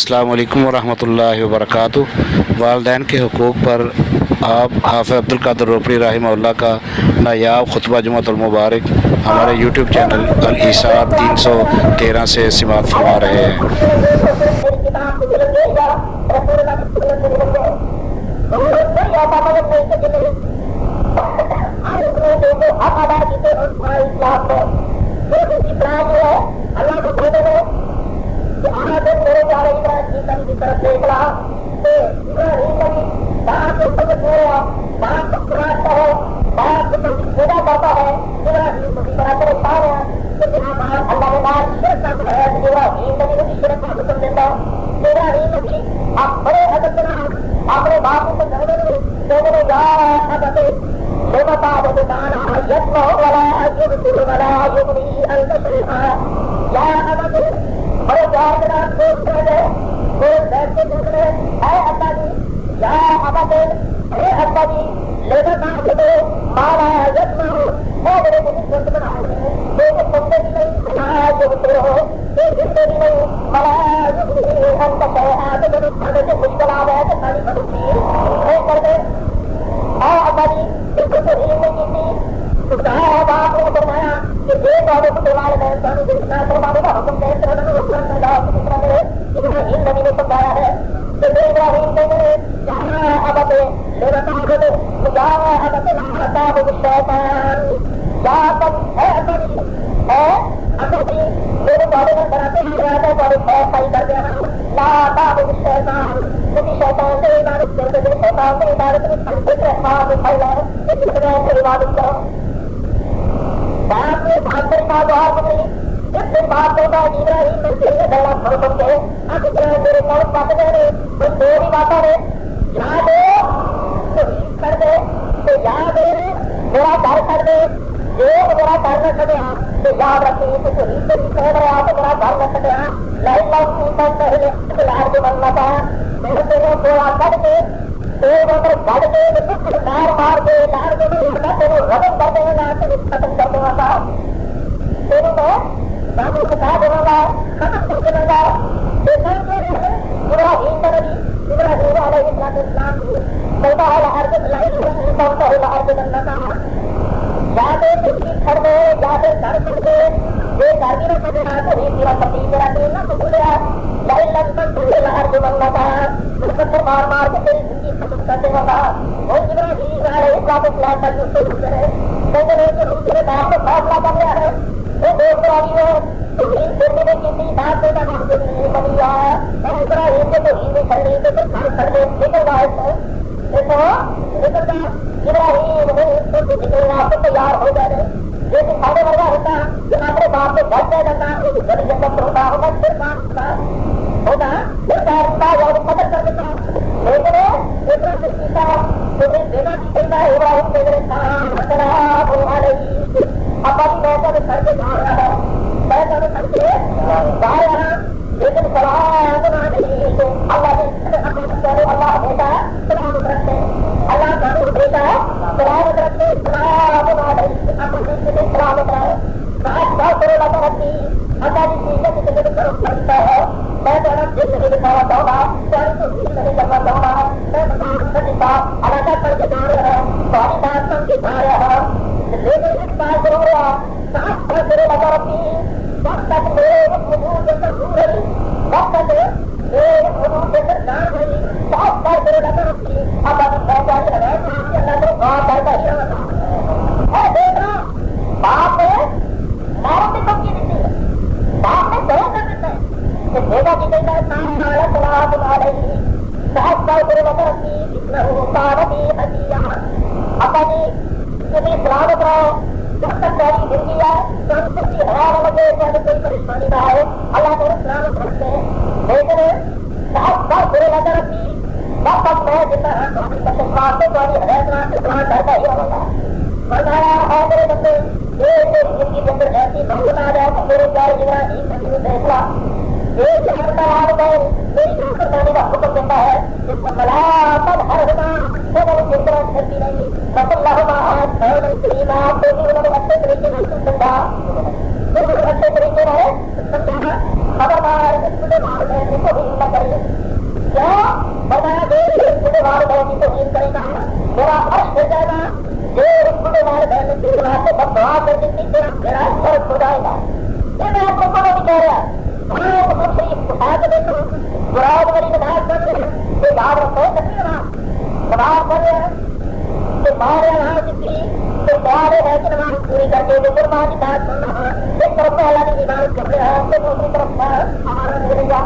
السلام علیکم ورحمۃ اللہ وبرکاتہ۔ والدین کے حقوق پر آپ حافظ عبدالقادر روپڑی رحمہ اللہ کا نایاب خطبہ جمعۃ المبارک ہمارے یوٹیوب چینل الارشاد 313 سے سماعت فرما رہے ہیں۔ خبردار دعا کر دیتی تیرا میرا فرق ہو جائے گا. یہ میں آپ کو کون نہیں کہہ رہا. مسلم شریف اٹھا کے دیکھو, مراد والی نماز پڑھ رہے ہیں, یہ یاد رکھو کتنی نماز پڑھ رہے ہیں کہ مارے وہاں کسی تو پیارے ہے کہ نماز پوری کر کے جو قربان کی بات سننا ہے. ایک طرف سے اللہ کی عبادت کر رہے ہیں, تو دوسری طرف ہمارا نظریہ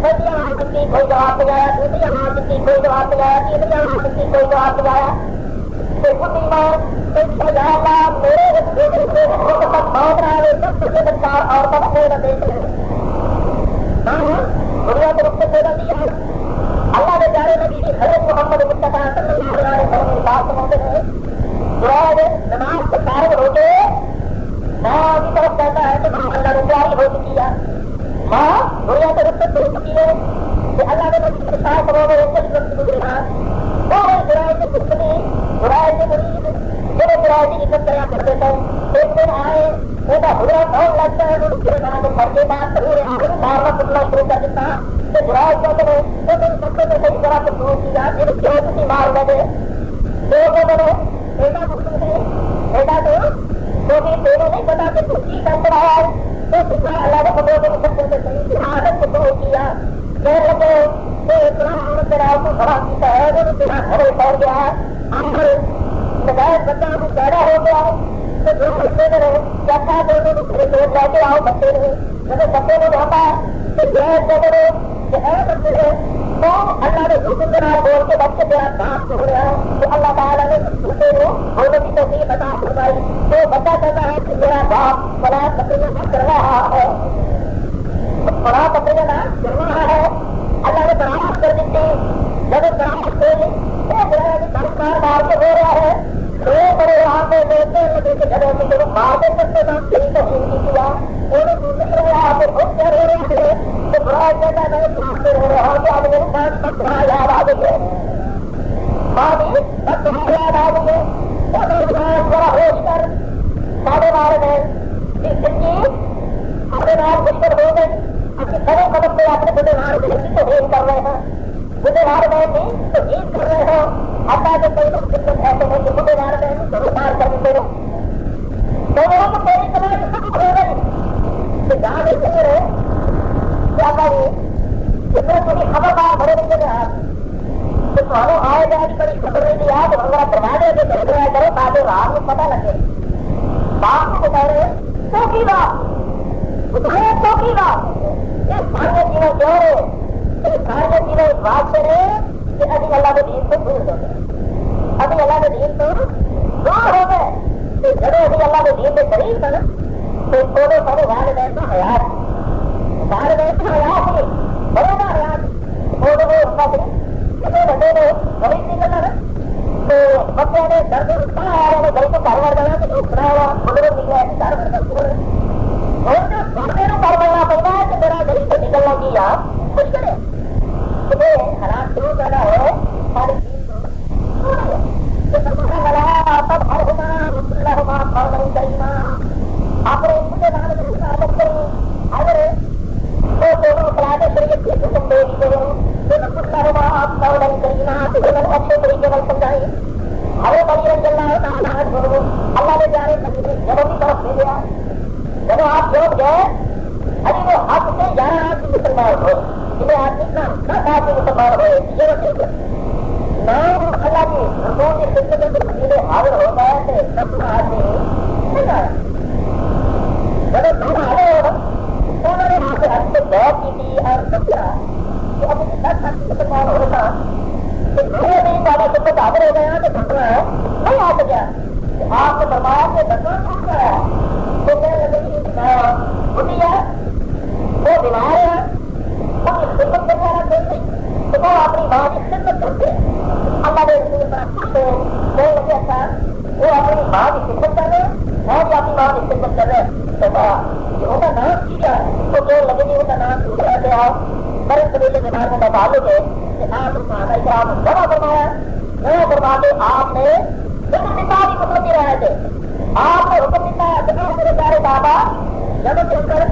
پہلی ہاتھ کی کوئی جواب دیا, دوسری ہاتھ کی کوئی جواب دیا, تیسری ہاتھ کی کوئی جواب دیا. میرے تک بہت رہا ہے سب سے بدکار اور سب سے دیکھ رہے دنیا کے رخ سے پیدا دیا ہے. اللہ نے جانے نبی کی حضرت محمد مصطفیٰ صلی اللہ علیہ وسلم کی بات سناتے ہیں. نماز سے فارغ ہو کے ماں کی طرف کہتا ہے کہ ماں اللہ نے تیاری ہو چکی ہے, ماں دنیا کے رخ سے ہو چکی ہے کہ اللہ نے نبی کے ساتھ روزے کچھ وقت گزرا وہ برائے سے کچھ نہیں, برائے سے مریض جو برائے کی عزت کرا کرتے تھے. ایک دن آئے وہ برا بہت لگتا ہے, وہ گھر کے بعد مارنا کٹنا شروع کر دیتا تو برائے کہتے ہیں تو تم سب سے صحیح طرح سے شروع کیا پھر کیوں کسی مار لگے تو بولو بیٹا مسلم ہے بیٹا تو کیونکہ تیرے نہیں پتا کہ کچھ چیز کر رہا ہے تو اللہ نے خبروں کے مسلم سے صحیح عادت کو شروع کیا. کہنے لگے کہ اتنا عورت میرا کو بڑا پیتا ہے وہ تیرا گھر پڑ گیا ہے, آخر بجائے بچہ کو پیدا ہو گیا تو جو بچے میں رہے کیا تھا دونوں گھر لوگ لے کے آؤ بچے میں جب بچے میں جاتا ہے تو جیسے کرو کہ اے بچے ہے تو اللہ نے حکم کے نام بول کے بچے کے آپ بات ہو رہا ہے تو اللہ تعالیٰ نے بچے کو ہونے کی توفیق عطا فرمائی. تو بچہ کہتا ہے کہ میرا باپ بڑا بکریاں کر رہا ہے, بڑا بکریاں کر رہا ہے. اللہ نے برامد کر دیتی جب برامد سے سرکار مار کے ہو رہا ہے تو بڑے وہاں پہ لیتے جگہ سے جب مارتے کرتے تھا ٹھیک ہے کی کیا انہوں دوسرے وہاں پہ بہت کیا ہو رہے تھے تو برا کہتا ہے میں ہو رہا ہوں کہ آپ میرے پاس سب تمہارا یاد آ گئی ہے, ماں بھی سب تمہارا یاد آ گئی ہے. بڑا ہوش کر ساڑھے بارہ میں زندگی اپنے نام مشکل ہو گئی. اپنے بڑے قدم پہ اپنے بڑے بھائی بہن کی توہین کر رہے ہیں, بڑے بھائی بہن کی توہین کر رہے ہیں. اللہ کے کئی لوگ دقت ایسے ہیں کہ بڑے بھائی بہن کو وپار کر دیتے ہیں تو وہ تو کوئی طرح سے سب ہو گئی کہ جہاں دیکھتے رہے کیا کہیے اتنے تھوڑی خبردار بڑے نہیں گئے آپ تو تمہاروں آئے جائے بڑی خبر نہیں دیا تو ہمارا کروا دے کے گھر میں کرو تاکہ رات میں پتہ لگے. باپ کو بتا رہے تو کی بات تو کی بات یہ سارے چیزیں کیوں رہے, یہ سارے چیزیں اس بات سے رہے کہ ابھی اللہ کے دین کو بھول گئے, ابھی اللہ کے دین کو دور ہو گئے. تو جب ابھی اللہ کے دین کے قریب تھا نا تو دونوں سارے والدین کا حیات والدین کا حیات ہی بڑے کا حیات دونوں کو رکھا تھی کتنے بندے نے غریب نہیں کرنا نا تو بچے نے درد رکھا آ رہے گھر کو کاروبار کرنا تو کھڑا ہوا بزرگ نکلا ہے کاروبار کر اور جو بندے نے کاروبار کرنا ہے کہ میرا غریب سے نکلنا کیا کچھ کرے تمہیں حالات شروع کرنا ہے ساری چیز کو لگا تب ہر ہونا اللہ ہوا کریما اپنے چھوٹے نام میں عادت کری اگر وہ دونوں خلاف شریعت کی حکم دے دی گئے اللہ ہوا کریما تو اچھے طریقے سے سمجھائی. حضرت علی رضی اللہ تعالیٰ عنہ اللہ نے جانے جنوں کی طرف بھیجا. جب آپ لوگ گئے ابھی وہ حق سے 11 آدمی مسلمان ہوئے جنہیں آدمی اتنا 10 آدمی مسلمان ہوئے یہ وقت نام اللہ کی رسول کی خدمت میں مدینے حاضر ہو گئے تھے 10 آدمی نہیں آئے. جب لوگ آئے انہوں نے وہاں سے حق سے بہت کی تھی اور سمجھا کہ اب 10 آدمی مسلمان ہوتا تو میرے نہیں والا خدمت حاضر ہو گیا تو بھگوا ہے نہیں آ سکیا. آپ نے فرمایا کہ بھگوا کون سا ہے تو کہنے لگے کہ ہے وہ بیمار ہے وہ خدمت کرنے والا کوئی نہیں تو وہ اپنی ماں کی خدمت کرتے ہیں. اللہ نے رسول پر خوش ہو کہنے لگے اچھا وہ اپنی ماں کی خدمت کر رہے میں بھی اپنی ماں کی خدمت کر رہے تو یہ ان کا نام کیا تو کہنے لگے کہ ان کا نام دوسرا سے آؤ بڑے قبیلے کے بارے میں تعلق ہے کہ آپ صحابہ کرام جمع فرمایا جمع فرما کے آپ نے حکم دیتا بھی حکم دے رہے تھے. آپ نے حکم دیتا جگہ میرے پیارے بابا جب چل کر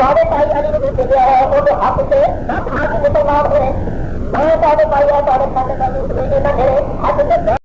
سارے بھائی علی نے دے دیا ہے وہ تو حق سے 10 آدمی مسلمان ہوئے میں سارے بھائی ہے سارے کھانے کا دوسرے نہ میرے حق سے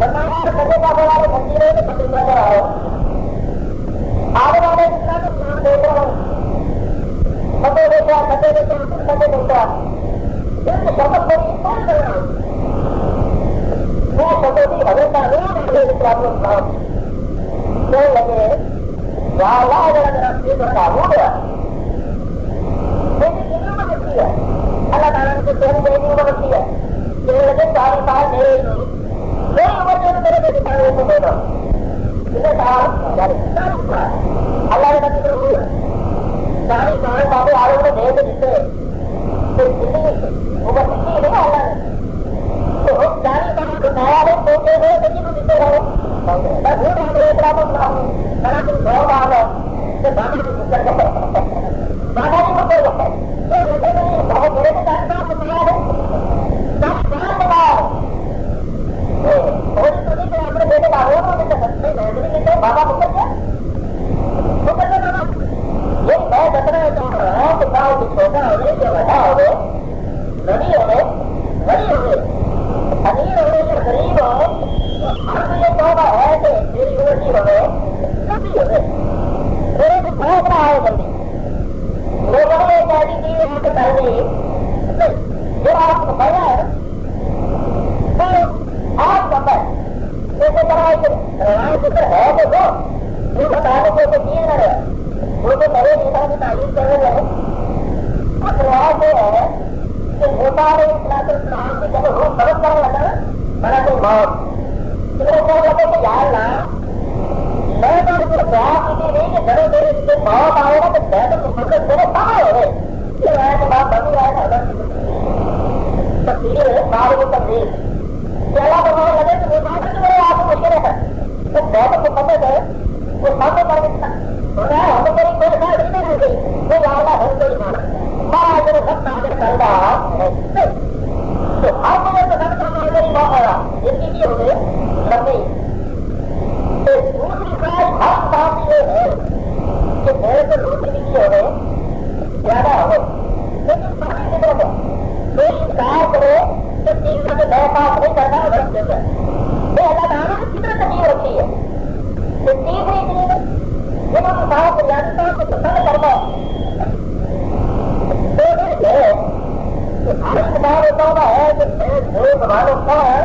Pertama, ketika mulai menjadi یا اللہ اگر راستے پر قابو گیا میری کتنی عمر بچی ہے اللہ تعالیٰ نے کچھ میری عمر بچی ہے میرے لگے 40 سال میری عمر جو میرے بیٹے سارے کو دے دو کتنے سال اللہ نے بچی کو ہوئی 40 سال بابے آلو نے دے دے جسے عمر بچی نہیں اللہ نے تو 40 سال بنایا ہے تو دے دے بچی کو دیتے رہو میں بھول رہا ہوں ایک رات سناؤں میں تم سو بار ہے کہ بابا کی فکر کرو بابا کی فکر کرو بہت بڑے سے ڈاکٹر صاحب بتایا ہے 10 سال بتایا اور تو نہیں کہ اپنے بیٹے کا ہو تو نہیں نہیں بابا فکر کیا فکر کیا بابا یہ میں بتانا چاہ رہا ہوں کہ گاؤں کی چھوٹا ہوئے یا بڑا ہوئے نبی ہوئے غریب ہوئے امیر ہوئے یا غریب ہو ہم یہ توبہ ہے کہ میری عمر کی ہوئے کبھی ہوئے میرے سے بہت رہا ہے جلدی لوگوں نے ایک ایسی چیز ہے کہ پہلے جو آپ کو بڑھا ہے تو آپ کا بڑھ جیسے کرائے کہ رائے فکر ہے تو وہ بتانے کو چیز نہ رہے وہ تو میرے نیتا کی تعلیم کر رہے ہیں اس رائے سے ہے کہ ہوتا ہے اسلام کی جب وہ سبق کرنے لگا بڑا کوئی موت یار نا میں تو دعا کی نہیں کہ جب میرے سے موت آئے گا تو میں تو میرے سامنے ہو گئے یہ رائے کے بعد بندی رائے تھا تفصیل ہے بار کو تبدیل چلا تو مجھے لگے کہ وہ بات سے میرے آپ کو مشکل ہے تو میں تو مقدس ہے وہ سامنے کر دیتا ہم تو میری کوئی بات نہیں ہو گئی وہ لالا ہو گئی ماں میرے سب ناظر کر رہا تو ہر مجھے تو سب کا میری موت آیا اس کی ہو گئی لمبی دوسری بات ہر بات یہ ہے کہ میرے کو روٹی کی ہو گئے زیادہ ہو گئے لیکن سبھی فکر میں کوئی انکار کرے تو تیسرے میں نئے پاس نہیں کرنا غلط جگہ ہے یہ اللہ تعالیٰ نے کتنا تجیب رکھی ہے کہ تیسری چیز جب ہم صاحب بنیادی طور کو پسند کرنا تو یہ ہے کہ ہر انسان ہوتا ہوتا ہے کہ جو زبان ہوتا ہے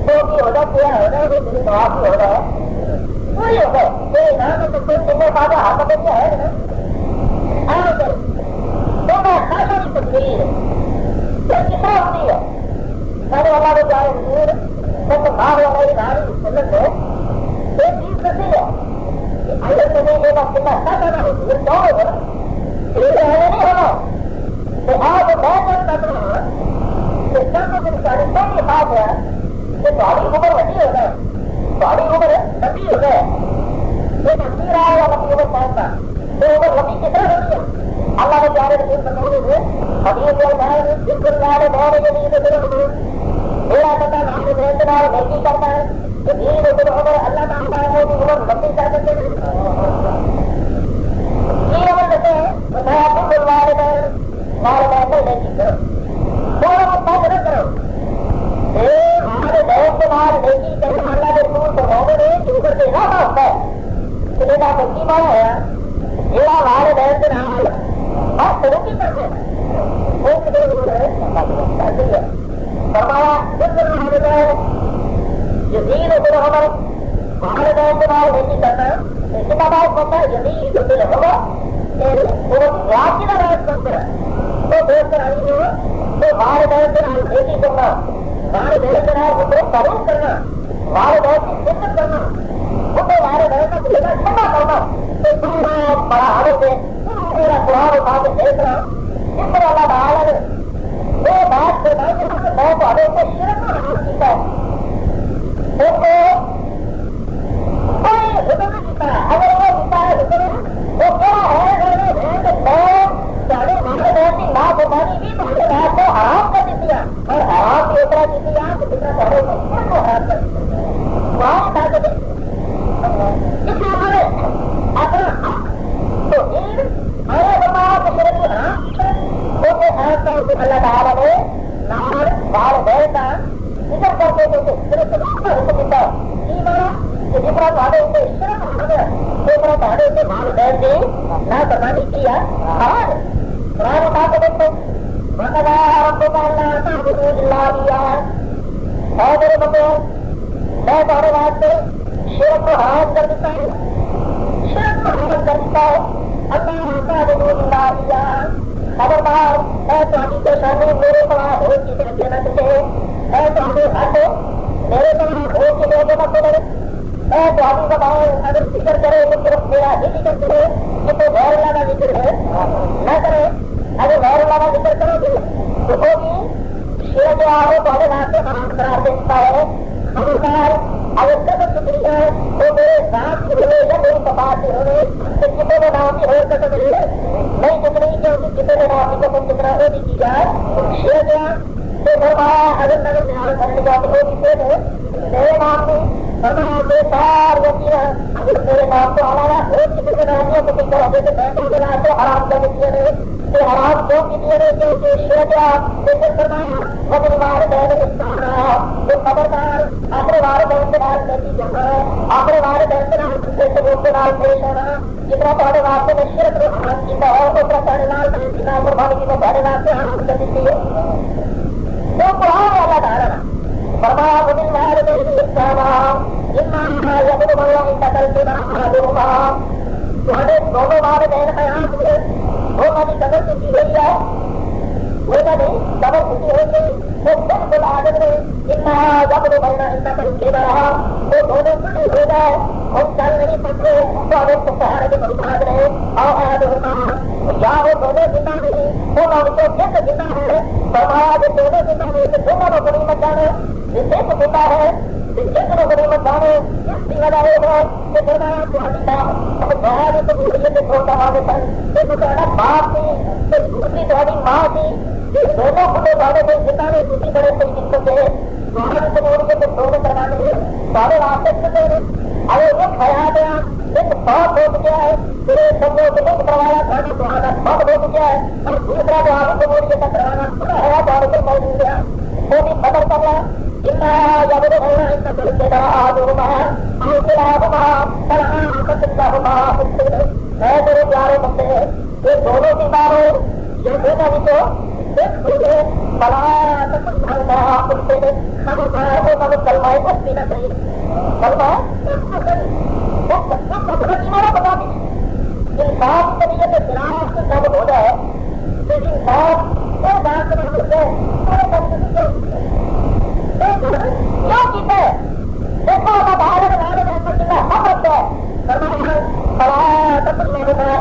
تو کی ہوتا کیا ہوتا ہے وہ میری دعا کی ہوتا ہے وہی ہوتا ہے کہ نام تو کوئی تمہیں بات ہاتھ میں کیا ہے نا تو میں خاصا کی تصویر یہ کتنا ہوتی ہے میں نے اللہ کو جائے حضور میں تو بھاگ لگا یہ ناری سنت ہے ایک چیز کرتی ہے کہ اگر تمہیں یہ بات کتنا اچھا کرنا ہوتی ہے کیوں ہوگا یہ رہنے نہیں ہونا کہ آپ میں جب کرتا ہوں کہ جب تو میری شادی کی بات ہے کہ تمہاری عمر وڈی ہو گئے تمہاری عمر لمبی ہو گئے یہ لمبی رہا یا لمبی عمر پہنچتا تو عمر لمبی کتنا ہوتی ہے اللہ نے پیارے رسول بتاؤں گے حدیث بالکل پیارے بہت میرا بتا نام بھیجنا ہے نیکی کرنا ہے کہ دین عمر اللہ تعالیٰ ہے وہ عمر لمبی کر سکتے ہیں یہ عمر کہتے ہیں بتایا بالکل والدین نیکی کرو تھوڑا بہت نہ کرو ہمارے بہت کے بعد نیکی کرنا اللہ کے رسول کو مومن ہے کہ اوپر سے نہ ہوتا ہے کہ بیٹا بچی مانا ہے یہ والدین سے نہ آیا اور ترقی کرتے ہیں وہ کتنے فرمایا یزید بن عمر والدین کے بعد نیکی کرنا کتنا بات ہوتا ہے یزید بن عمر وہ رات کی روایت کرتے ہیں تو دیکھ کر آئی ہو تو والدین سے نیکی کرنا والدین سے تعریف کرنا والدین کی خدمت کرنا وہ تو والدین کا بھیجا ٹھنڈا کرنا تو بڑا حالت ہے میرا قرآن اٹھا کے دیکھ رہا جس پر اللہ تعالیٰ نے وہ بات کرنا کہ ہم نے بہت والے کو شرک میں حاصل کیا ہے ان کو کوئی حکم نہیں دیتا ہے اگر وہ دیتا ہے حکم وہ کیا ہے سارے والدین کی نافرمانی بھی والدین کو حرام کر دیتی ہے اور حرام کی اترا دیتی ہے کہ جتنا سارے کو حرام کر دیتی ہے وہاں طاقت ہے اس لیے اپنا تو میرے بتاؤ کہ شرک کو حرام کیونکہ ایسا اللہ تعالیٰ نے نار والدین کا ذکر کرتے تھے صرف حکم دیتا ہے یہ مانا کہ جس طرح تھوڑے اسے شرک حرام ہے اس طرح تھوڑے اسے والدین کی نافرمانی کیا حرام ہے قرآن اٹھا کے دیکھو وَقَضَىٰ رَبُّكَ أَلَّا تَعْبُدُوا إِلَّا إِيَّاهُ اے میرے بندو میں تمہارے واسطے شرک کو حرام کر دیتا ہوں شرک کو حرام دیتا ہے اللہ کا دور لایا خبردار میں تمہیں کے سامنے میرے سوال ہو کی طرف لینا چاہیے میں تمہیں ہاتھ میرے سوال ہو کے لوگوں کا قدر میں تمہیں بتاؤں اگر فکر کرے تو صرف میرا ہی فکر کرے کہ تو غیر اللہ کا ذکر ہے نہ کرے اگر غیر اللہ کا ذکر کرو گے تو ہوگی شیر جو آؤ تو ہمیں راستے حرام قرار دیتا ہے خبردار اگر قدر چکری ہے تو میرے ساتھ ہوئے یا میری بات سے ہوئے تو کتنے میں نام کی ہو قدر ہے نہیں چکری کیونکہ کتنے میں نام کی قدر چکرا ہو بھی کی جائے شیر گیا تو فرمایا اگر نگر میں حال کرنے جاتے ہو کسی نے میرے نام میں فرمایا بے سار وکی ہے اگر میرے نام کو ہمارا ہو کسی کے نام ہے تو کسی طرح سے میں کو بنا تو حرام کرنے کیے نے کہ حرام کیوں کی دیے نے کیونکہ شیر گیا تو پھر فرمایا وقت مار دین استعمال تو خبردار آخر بار دین کے نال نہیں جانا آخر بار دین کے نال سے سبوت کے نال پیش ہونا جتنا تھوڑے واسطے میں شرک رو حرام کیتا ہے اتنا تھوڑے نال کی نام قربانی کی تھوڑے واسطے حرام کر دیتی ہے تو قرآن اللہ تعالیٰ فرمایا بدل مال میں استعمال جنہاں یقین بڑھا انتقل کے نام دونوں تھوڑے دونوں بار دین خیام ہوئے وہ ہماری قدر چکی ہوئی ہے وہ نہیں قدر چکی ہوئی ہے وہ بالکل عادت میں جنہاں جب بڑھنا انتقل کے رہا وہ دونوں کٹے ہو گئے ہم چل نہیں سکتے تو ہمیں تو سہارے کے برباد رہے اور آد ہوتا یا وہ دونوں زندہ نہیں وہ ان کو جس زندہ ہے فرمایا جو دونوں زندہ نہیں تو دونوں کو بڑی مت جانے جس سے تو زندہ ہے جس کو بڑی مت جانے اس کی وجہ یہ ہے کہ فرمایا تمہاری ماں اب بہار تو بھولے سے چھوٹا آگے سن تو تمہارا باپ تھی تو دوسری تمہاری ماں تھی دونوں کھلے والے تھے زندہ نے دوسری بڑے سے دقت ہے تمہارے سے بول کے تو دونوں کروانے ہیں سارے راستے سے اگر وہ کھایا گیا ایک بہت ہو چکا ہے پھر سب لوگ ایک کروایا تھا کہ تمہارا بہت ہو چکا ہے اور دوسرا جو آگے سے بول کے کروانا پورا ہے دور سے موجود ہو گیا وہ بھی بدل کر رہا جتنا جب ہونا اتنا بڑھ کے رہا آج ہوگا آج رہا ہوگا سلام سکتا ہوگا میں تیرے پیارے بندے یہ دونوں کی بار ہو یہ دونوں بھی تو بلا کلمائے کو پینا چاہیے کلمہ بتا دی انسان طریقے سے فراہم سے سب ہو جائے لیکن انسان کیوں کیتے دیکھو باہر ہم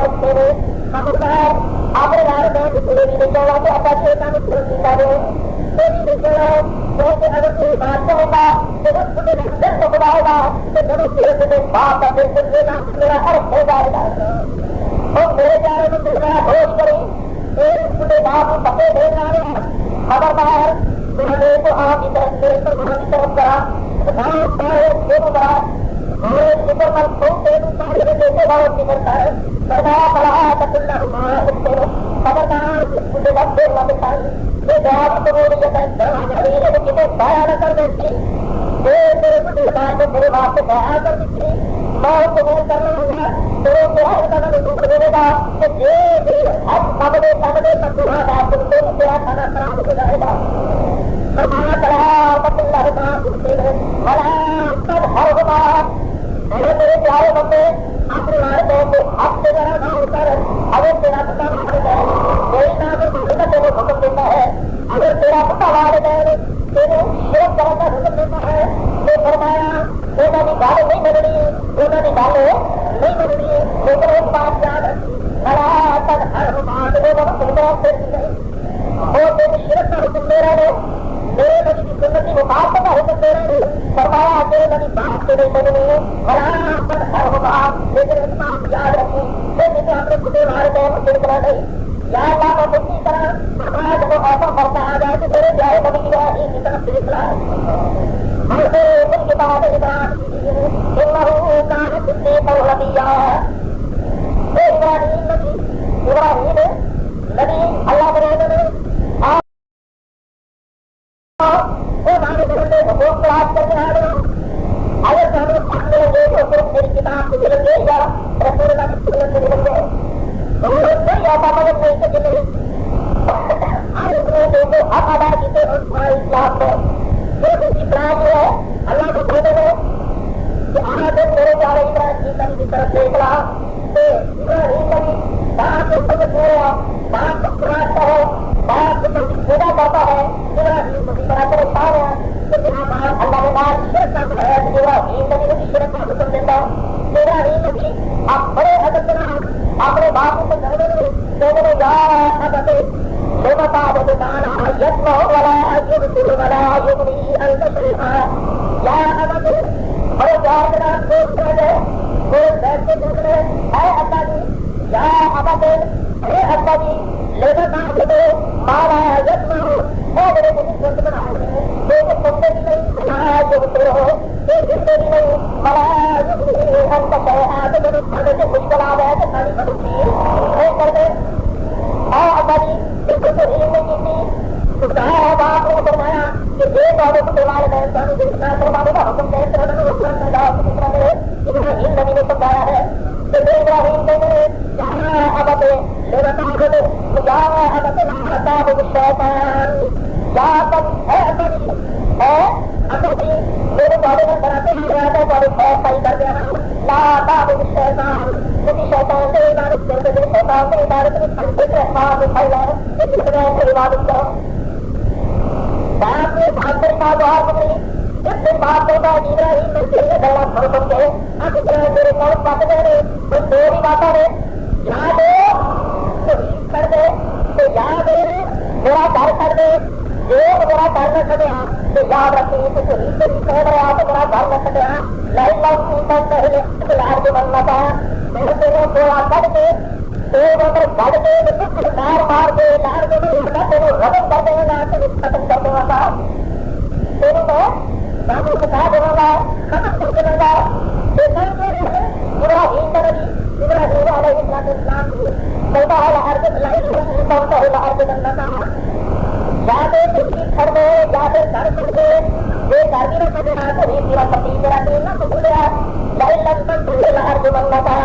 رکھتے ہیں آپنے بارے میں پورے نہیں نکلنا تو آپ کا نکلتا ہے اگر کوئی بات ہوگا تو دل کو بڑھائے گا تو جب باپ کا دل سے میرا ہر ہو جائے گا اور میرے پیارے میں میرا ہوش کریں ایک پورے باپ کو پتے دے رہے ہیں خبردار میرے کو آپ کی طرف میرے پر وہاں کی طرف کرا کرا میرے ذکر پر خوب دیکھے بہت ذکر کرتا ہے بڑھایا پڑھا تک اللہ ہمارا خبردار مجھے وقت دیر نہ بتائی یہ جواب تو وہ کتنے بایا نہ کر دیتی میرے میرے باپ سے بایا کر دیتی میں قبول کرنا ہوگا تو پیار کرنا دکھ دے گا کہ ہر سبدے تک تمہارا کیا کھانا خراب ہو جائے گا ہمارا پڑھا تک اللہ ہر ہوگا میرے پیارے بندے اپنے والدوں کو حق سے ذرا نہ ہو کر اگر تیرا پتا والدین کوئی نہ اگر تیرے حکم دیتا ہے اگر تیرا پتا والدین تیرے شرک کرنے کا حکم دیتا ہے تو فرمایا انہوں نے گالیں نہیں بننی انہوں نے گالیں نہیں بننی لیکن ایک بات یاد بڑا تک ہر بات اور تیرے شرک کا حکم دے رہے میرے نبی کی سنت کی مخالفت کا حکم دے رہے فرمایا تیرے نبی بات سے نہیں بننی بڑا تک ہر بات لیکن ایک بات یاد رکھی لیکن اپنے خدے والدین کو سلسلہ نہیں یا اللہ کو کسی طرح آج وہ ایسا فرقہ آ جائے کہ میرے پیارے نبی ابراہیم کی طرف سلسلہ ہے ہم سے ان کے بعد ابراہیم انہو کان صدیقا نبیا ابراہیم نبی اللہ بنے نے وہ ہمارے بندے حقوق تلاش کر کے آ رہے ہیں اگر ہم سامنے لگے تو صرف میری کتاب کو مل گئی یا رسول اللہ کی سنت سے مل گئے کوئی ایسا مدد نہیں کہ جو حق ادا کیتے اور تمہارے اسلام کو صرف اس کی طرح جو ہے اللہ کو کہتے ہیں کہ آنا دن میرے پیارے ابراہیم کی طرف دیکھ رہا تو ابراہیم نبی باپ کو سمجھ گیا، باپ کو سمجھتا ہے، باپ کو پیدا کرتا ہے، ابراہیم نبی بڑا پریشان ہے کہ جہاں باپ اللہ نے بات شرک کا بتایا تو ابراہیم نبی کو شرک کا حکم دیتا، ابراہیم نبی آپ بڑے ادب سے اپنے باپ کو سمجھنے میں یا ابت لما تعبد ما لا يسمع ولا يبصر ولا يغني عنك شيئا، یا ابت بڑے پیار کے ساتھ دوست رہے دوست بیٹھ کے دیکھ رہے اے ابا جی، یا ابت اے ابا جی لما تعبد ما لا يسمع، اے میرے مجھے سنت بنا لیکن سنتے بھی نہیں ولا يبصر دیکھتے بھی نہیں ولا يغني عنك شيئا، تو میری کھانے سے مشکل آ گیا کہ کھانی پڑتی ہے کر دے اے ابا جی بالکل تو ہی نہیں کی تھی باپ نے فرمایا کہ ایک عورت کو دیوال بہن کا فرمانے کا حکم دے ابراہیم نبی نے سمجھایا ہے کہ ابراہیم کہتے ہیں جہاں ابت شیطان یا تک ہے میرے بارے میں بناتے ہی رہتا ہے بڑے خیر پائی کر دیا لا تعبد الشیطان، کسی شیطان سے عبادت کرتے تھے، شیطان سے عبادت میں پھلتے تھے عبادت کرو باپ نے بہت بڑی بات بہار پکڑی، جس دن باپ ہوتا ہے ابراہیم میں سے گلا کھڑ سن کے اب اتنا میرے کون باتیں کہہ رہے تو دو ہی باتیں نے یاد ہو تو کر دے تو یاد ہے میرا گھر کر دے جو میرا گھر نہ کھڑے تو یاد رکھیں تو سے بھی کہہ رہے آپ میرا گھر نہ کھڑے لائی لاؤ پہلے لار کے بننا تھا میرے تیرے تھوڑا کر کے گڑ کے لار مار کے لار کے ربن کر دے گا ختم کر دے گا تیرے میں بابو بتا دے گا ختم کر دے گا ابراہیم علیہ السلام بولتا ہے لہر کے بولتا ہے لہر کے بننا تھا یا تو کھڑ دے یا پھر گھر کر دے یہ گھر بھی نہ کر دینا تو یہ میرا پتی میرا دل نہ تو بھولیا لائی لگ لہر کے بننا تھا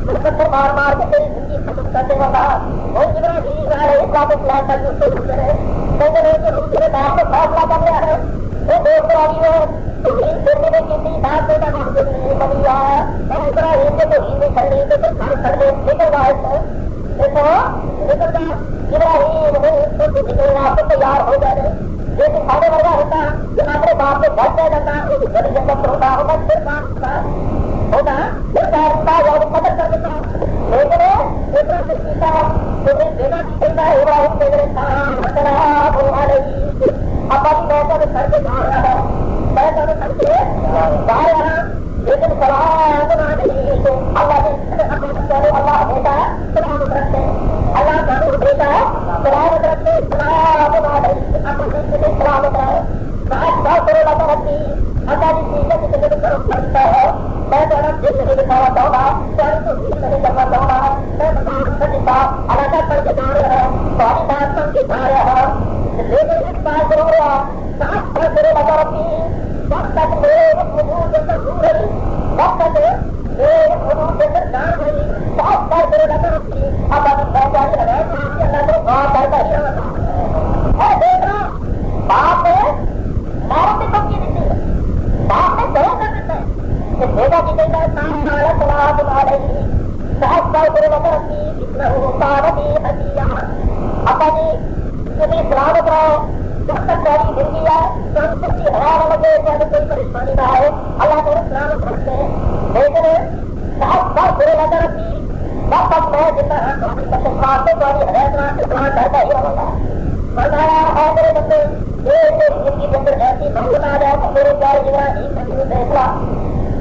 پتھر مار مار کے تیری زندگی ختم کر دے گا وہ ابراہیم علیہ السلام کا جو سے گزرے کہتے ہیں کہ دوسرے باپ کو فیصلہ کر لیا ہے وہ دوست والی ہے پھرنے میں کسی بات بیٹا نہیں بن گیا ابراہیم کے تو ہی نہیں کر لی تو گھر کر دے نکل گا اس سے دیکھو نکل گا ابراہیم نکلنا تو تیار ہو جائے لیکن سارے ورگا ہوتا کہ اپنے باپ کو گھر پہ جاتا بڑی جنت ہوتا ہوگا پھر کام ہوتا پھر کہتا یا قدر کر دیتا لیکن اتنا سے سیکھا تمہیں دینا چاہتا ہے ابراہیم کے میرے کام خراب ہوا نہیں ابا بھی میں تو کر کے جا رہا ہے میں تو کر کے جا رہا لیکن سلام نہیں اللہ نے اللہ بیٹا سلامت رکھتے اللہ کا بیٹا سلامت رکھتے سلامت سلامت ہے بات بہت بڑے لگا رکھتی اللہ کی چیزیں کسی کو کرو کرتا ہے میں تو الگ دل نہیں دکھانا چاہوں گا چاہے تو دل نہیں کرنا چاہوں گا میں علاقہ کر کے جا رہا ہوں ساری بات سن کے جا رہا ہوں لیکن ایک بات ضرور ہوا سات بہت بڑے لگا رکھتی وقت تک میرے حضور کے اندر روح رہی وقت تک میرے حضور کے اندر جان رہی سات بہت بڑے لگا رکھتی اب ابھی میں جانے لگا کہ اللہ کو دعا کرتا ہی رہا ہے دیکھنا باپ نے ماروں کی دھمکی دیتی ہے باپ نے ڈرا کر دیتا ہے کہ بیٹا کی کہتا ہے سام مالا سلا بلا رہی سات بہت بڑے لگا رکھتی کتنا ہو سارتی حدیہ ابا جی تمہیں سلامت رہو جب تک میری زندگی ہے تو ہم کچھ حیران لگے جب کوئی پریشانی نہ آئے اللہ تعالیٰ سلامت رکھتے ہیں لیکن سات بہت بڑے لگا رکھتی جب تک میں جتنا تشخاص سے تمہاری حیران سے سلام کرتا ہی رہوں گا فرمایا ہے میرے بندے یہ زندگی کے اندر ایسی محبت آ جائے کہ میرے پیارے ابراہیم نبی فیصلہ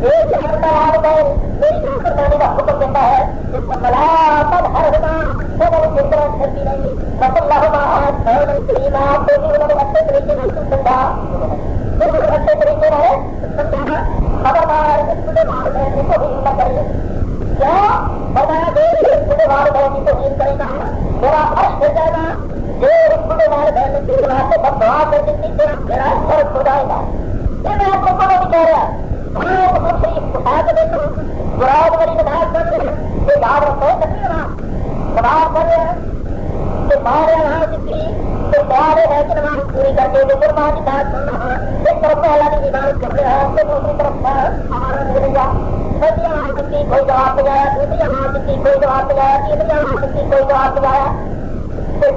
ایک ہفتہ بعد میں میری فرمانے کا حکم دیتا ہے جس کو ملامت ہر ہوگا تو وہ جس طرح کرتی نہیں بس اللہ بات کریمات تو بھی انہوں نے اچھے طریقے سے سمجھا بالکل اچھے طریقے سے سمجھا خبردار بڑے والدین کو بھی نہ کرے کیا بتایا دے بڑے والدین کو بھی کرے گا میرا عرش ہو جائے گا یہ بڑے والدین کی بات سے بد دعا کر کے میرا فرق ہو جائے گا یہ میں آپ کو کون بھی کہہ رہا برائے بڑی نماز کر رہے ہیں یہ یاد رکھو نماز کر رہے ہیں کہ مارے وہاں کسی تو پیارے ہے کہ نماز پوری کر کے جو ماں کی بات سننا ہے ایک طرف اللہ کی عبادت کر رہے ہیں دوسری طرف ہمارا نظریہ پہلی آواز کی کوئی جواب نہیں آیا، دوسری آواز کی کوئی جواب نہیں آیا، تیسری آواز کی کوئی جواب نہیں آیا. میرے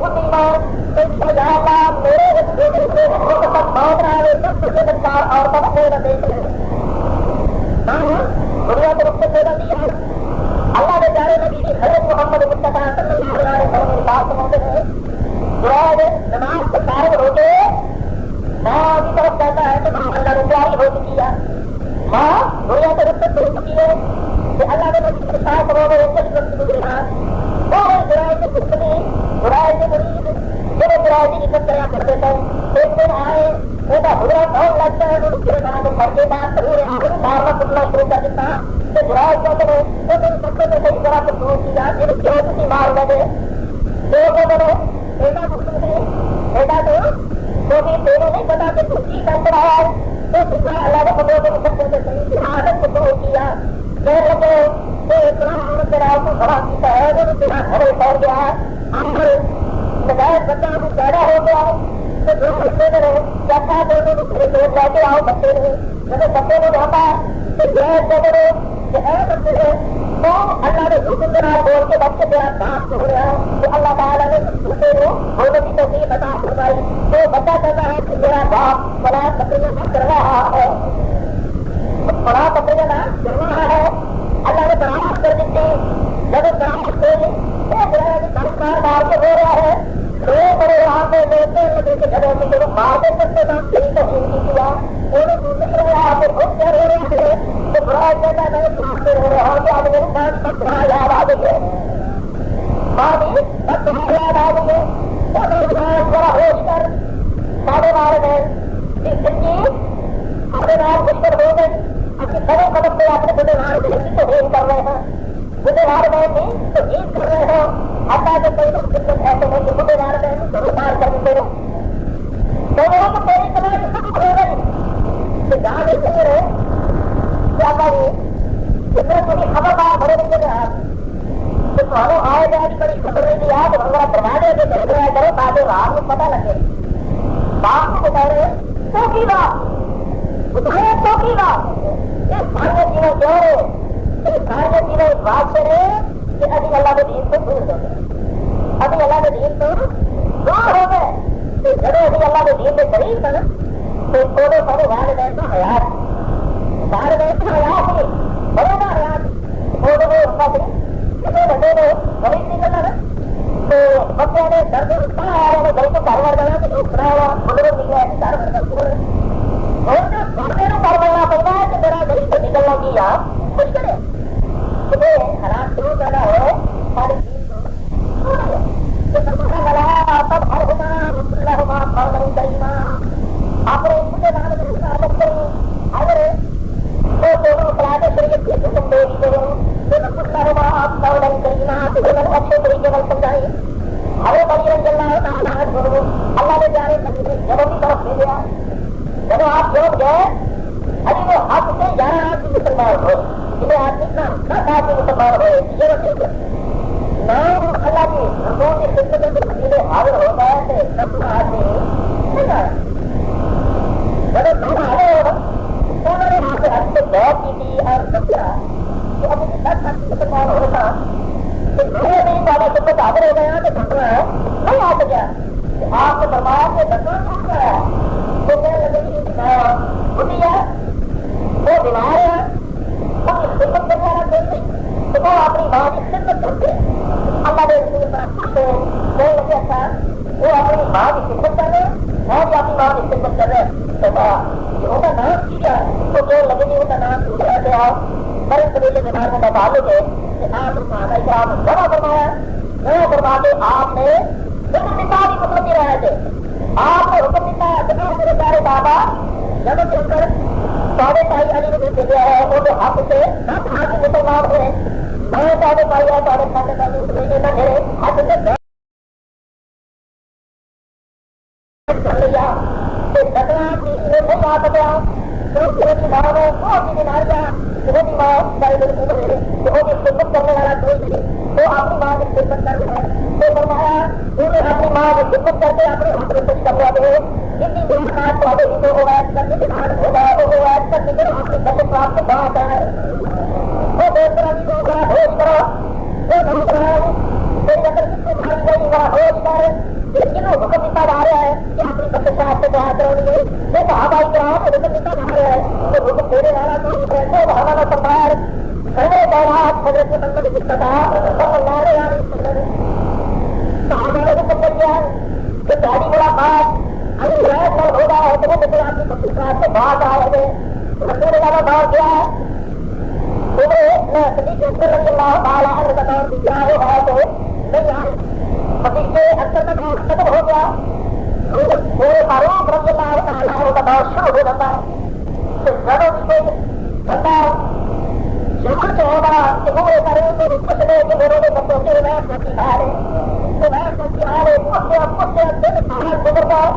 موت رہا ہے سب سے بدکار اور سب سے دیکھ رہے دنیا کے رخ سے پیدا دیا ہے. اللہ نے پیارے نبی کی حضرت محمد مصطفیٰ صلی اللہ علیہ وسلم کے پاس موجود ہے. نماز سے فارغ ہو کے ماں کی طرف کہتا ہے کہ ماں اللہ نے پیاری ہو چکی ہے، ماں دنیا کے رخ سے ہو چکی ہے کہ اللہ نے نبی کے ساتھ روزے کچھ وقت گزرا وہ برائے سے دشمنی برائے سے مریض جب برائے کی عزت کرا کرتے تھے. ایک دن آئے وہ حضرت بہت لگتا ہے اس کے بعد پڑھ کے بات ضرور مارنا پتنا شروع کر دیتا کہ برائے کیا کرے تو تم سب سے صحیح طرح سے شروع کیا جب کیوں کسی مار لگے تو وہ کرو بیٹا مسلم تھی بیٹا تو بھی تیرے نہیں پتا کہ تو کی کر رہا ہے تو اللہ کے خبروں کے مسلم سے صحیح عادت کو شروع کیا کہنے لگے کہ اتنا تیرا کو بڑا پیتا ہے جو تیرا گھر پھیل گیا ہے آخر بغیر بچہ کو پیدا ہو گیا ہے تو جو بچے میں رہے کیا دونوں لے کے آؤ بچے میں جب بچے میں رہتا ہے تو غیر جب رہے کہ اے بچے ہے تو اللہ نے حکم کرا بول کے بچے تیرا باپ ہو رہا ہے تو اللہ تعالیٰ نے بچے کو بولنے کی توفیق عطا فرمائی تو بچہ کہتا ہے کہ میرا باپ بڑا بکریاں کر رہا ہے بڑا بکریاں کر رہا ہے. اللہ نے برامد کر دی تھی جب برامد سے مار کے ہو رہا ہے بڑے وہاں پہ لیتے لگے کے گھروں میں جب مار دے سکتے تھا صحیح تفصیل کی کیا انہوں دوسرے رہا پہ خود کر ہو رہے تھے تو برا کہتا میں دوسرے ہو رہا ہوں کہ آج میرے پاس سب تمہارا یاد آ گئے ماں بھی سب تمہارا یاد آ گئے ذرا ہوش کر سارے مار گئے جس دن کی اپنے نام کچھ کر ہو گئے اپنے قدم قدم پہ اپنے بڑے مار گئے تو ہین کر رہے ہیں بڑے مار گئے تھے تو ہین کر رہے ہو اللہ کے کئی لوگ خدمت ایسے ہیں کہ بڑے مار گئے تو پار کر دیتے رہو تو وہ تو تیری سمجھ سب ہو گئی کہ جہاں دیکھتے رہے کیا کہیے اتنے تمہیں خبردار بڑے نہیں لگے آپ تو تمہاروں آئے جائے کہ بڑی خبر نہیں دیا تو ہمارا کروا دے کہ چل رہا کرو تاکہ رات کو پتہ لگے باپ کو کہہ رہے تو کی بات تمہیں تو کی بات یہ سارے چیزیں کیوں رہے یہ سارے چیزیں اس بات سے رہے کہ ابھی اللہ کے دین سے دور ہو گئے ابھی اللہ کے دین سے دور ہو گئے جب ابھی اللہ کے دین کے قریب تھا نا تو تھوڑے سارے والدین کا حیات والدین کا حیات نہیں بڑے کا حیات تھوڑے وہ ہوتا تھی کسی بڑے نے غریب نہیں کرنا نا تو بچے نے درد اٹھا آیا نے گھر کو کاروبار کرنا تو اٹھنا ہوا بزرگ نکلا ہے کاروبار کا اور بڑے نے کاروبار پڑنا ہے کہ میرا غریب سے نکلنا کیا کچھ کرے تمہیں حالات شروع کرنا ہے سارے تب ہر ہوگا اللہ ہوگا آپ نے مجھے نام کری اگر تو دونوں پلاٹ شریعت کی حکم دے دیتے ہیں اللہ ہوگا آپ نہیں کرینا اچھے طریقے پر سمجھائیں ہمیں بڑی رنگ اللہ نے جانے جبوں کی طرف لے گیا جب آپ جوڑ گئے ابھی وہ حق سے 11 آدمی مسلمان ہوئے جنہیں آدمی کا 10 آدمی مسلمان ہوئے یہ ٹھیک ہے نام اللہ کی حضور کی خدمت میں وسیلے حاضر ہو گئے تھے سب آدمی نہیں آیا جب تم آئے ہو انہوں نے وہاں سے اچھے بہت کی تھی اور سمجھا کہ ابھی 10 آدمی مسلمان ہونا کہ میرے نہیں والا خدمت حاضر ہو گیا کہ بھٹنا ہے نہیں آ سکیا کہ آپ نے فرمایا کہ بھٹنا چھوٹ گیا تو کہنے لگے کہ بڑھی ہے وہ بیمار ہے وہ خدمت کرنے والا کوئی نہیں تو وہ اپنی ماں کی خدمت کرتے ہیں اللہ نے رسول پر کہنے لگے اچھا وہ اپنی ماں کی خدمت کر رہے ہیں میں بھی اپنی ماں کی خدمت کر رہے ہیں تو ان کا نام کیا تو کہنے لگے کہ ان کا نام پوچھا کہ آپ بڑے قبیلے کے بارے میں تعلق ہے کہ آپ اس ماں کا اکرام جمع فرمایا جمع فرما کے آپ نے حکم دیتا کی خدمت دے رہے تھے آپ نے حکم دیتا ہے کہ میرے پیارے بابا جب چل کر سارے بھائی علی نے بھیج دیا ہے وہ جو حق سے 10 آدمی مسلمان ہوئے میں سارے بھائی ہے سارے کھاتے کا دوسرے کے نہ میرے حق سے کر لیا کہ 10 آدمی نہیں آ سکیا تو کی ماں میں بہت سی بیماریاں وہ کی ماں بڑے بڑے وہ کی خدمت کرنے والا کوئی نہیں تو اپنی ماں کی خدمت کر رہے ہیں تو فرمایا انہیں اپنی ماں کی خدمت کر کے اپنے حق میں کچھ کروا دے جتنی ملاقات کو آگے ہندو ہوگا کرنے کے بعد ہوگا وہ ہوگا کرنے کے اپنی بچے پراپت بات ہے کو حکم دیتا جا رہا ہے کہ اپنی بچہ سے دعا کریں گے. یہ صحابہ کرام کو حکم دیتا جا رہا ہے کہ حکم دینے والا تو ایسے بہانا سرکار خیر دورات حضرت محمد مصطفیٰ صلی اللہ علیہ وسلم صحابہ نے حکم دیا کہ پہلی ملاقات اگر غیر پر ہوگا ہے تو وہ بچے آپ کی مخلوقات سے بات آئے گے. رسول اللہ نے دور کیا ہے رضی اللہ تعالیٰ عنہ کا دور دیا ہے تو نہیں آئے پتی کے اکثر تک ختم ہو گیا. میرے فاروق رضی اللہ تعالیٰ عنہ کا دور شروع ہو جاتا ہے. جڑوں کی کوئی بندہ شکر سے ہوگا کہ میرے فاروق کو کچھ دے کہ میرے بندوں کے ویس میں سکھارے تو ویس میں سکھارے اس سے دن سارے گزر گئے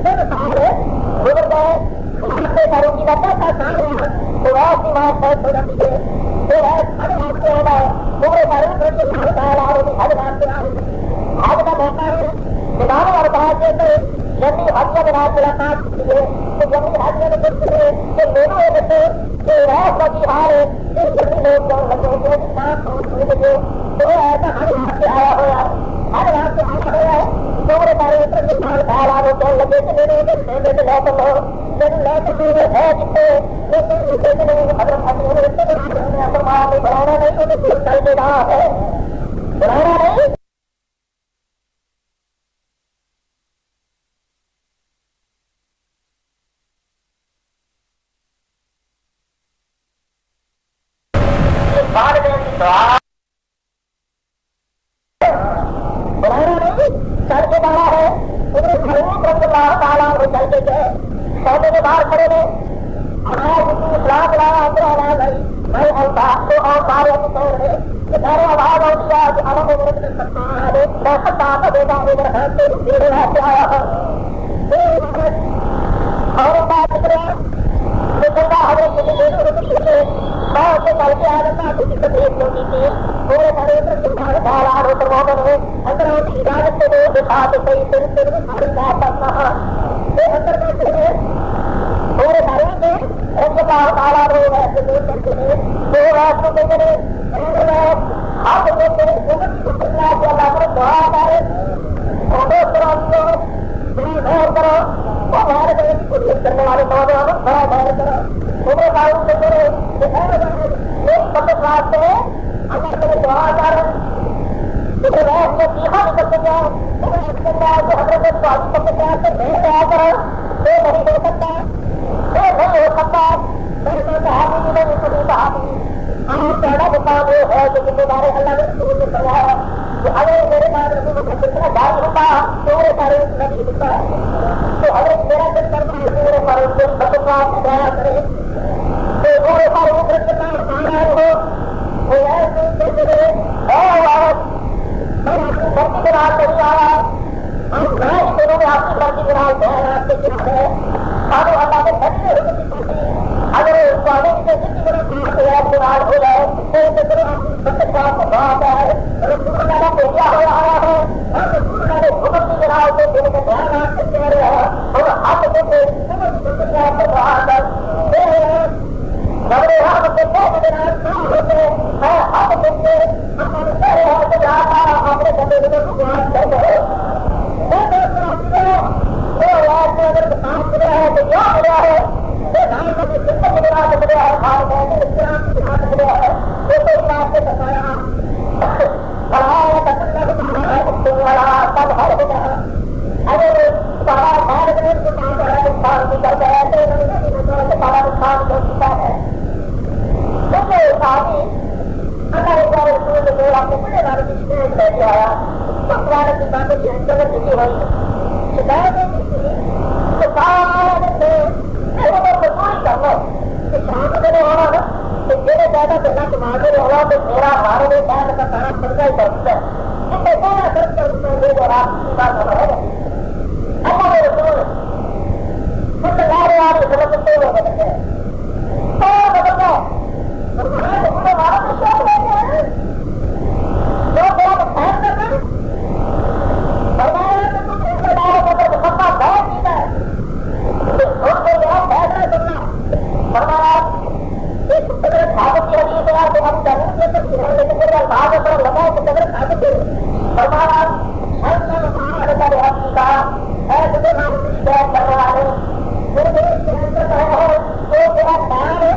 دن سارے گزر گئے. فاروق کی بات کا سال ہے تو ویس کی بات ہے تھوڑا پیچھے پھر ہر بات سے ہوگا میرے فاروق رضی اللہ تعالیٰ عنہ کی ہر بات سے آج کا موقع ہے نظام اور بات کے اندر جنگی حاجیہ کے نام ملاقات کی ہے تو جنگی حاجیہ نے کچھ ہے کہ میرے بچے کہ ویس کا کی حال ہے اس جنگی لوگ جاؤ لگے جو انسان پہنچنے لگے تو ایسا ہر بات سے آیا ہوا ہر بات سے آیا ہوا ہے. میرے فاروق رضی اللہ تعالیٰ عنہ کہنے لگے کہ میرے بیٹے لے کر لو لے کر ہے جتنے حضرت فرمایا نہیں بڑھانا نہیں انہیں چل کے رہا ہے بڑھانا نہیں. بڑھانا نہیں چل کے بڑھا ہے انہیں فاروق رضی اللہ تعالیٰ عنہ چل کے گئے سودے کے باہر کھڑے نے اسلام لایا اندر آواز آئی میں ہوتا تو اور سارے طور ہے کہ میرے آواز ہوتی ہے کہ ہم میں ستا کا بیٹا میرے ہاتھ سے میرے ہاتھ سے آیا اور بات کرے حضرت میں اسے چل کے آ جاتا کسی تکلیف ہوتی تھی میرے گھر ڈالا اندر اجازت سے دکھا تو صحیح پھر ساری بات کرنا اندر بیٹھے میرے گھر میں رب کا تعالیٰ نے ویسے دور کرتے ہیں تو ویسے کہتے ہیں ہاتھ میں اللہ پر دعا کرے محنت کرو وہ محنت کرنے کی کوشش کرنے والے نوجوان بڑا محنت کرو میرے تعلق سے کرے ایک مدد واسطے اللہ سے دعا کر جسے ویس میں تیخا نکل سکتا ہے حضرت کو آگے سکتے ہیں تو نہیں دعا کرو یہ نہیں ہو سکتا نہیں ہو سکتا میرے صحابی نہیں کبھی صحابی آپ پہلا مقام یہ ہے کہ ذمہ دار اللہ نے شروع سے سمجھایا کہ اگر میرے بعد رسول کو کتنا جاری ہوتا تو میرے سارے نہیں ہوتا تو اگر میرا دل کرنا ہے میرے سارے دل بچوں کا دعا کرے تو میرے سارے دل کرنا سارا ہو وہ ایسے میرے اور میں اپنی دھرتی کے نام نہیں آیا ہم گھر دونوں میں آپ کی دھرتی کے نام ہے آپ کے کیا ہے سارے اللہ کے دھرتی ہوتی اگر اس کو آگے سے جتنی بڑا سوال ہو جائے تو بچہ کو بات ہے رسول اللہ نے بھیجا ہوا آیا ہے اور رسول اللہ نے حکم کی بنا سے دل میں دھیان رکھ کے کہہ رہے ہیں اور ہاتھ سے بات نظر ہاتھ سے ہوتے ہیں ہاتھ سے ہمارے کہہ رہے ہیں کہ آپ اپنے بندے کو بات کر رہے اگر کام کر رہا ہے تو کیا ہو رہا ہے میرا ہمارے لیے کیا کرنا پڑتا ہی کرتا ہے کا ایسے نام کی شکایت کرنے والے میرے دیش کے اندر رہے ہو جو تیرا کام ہے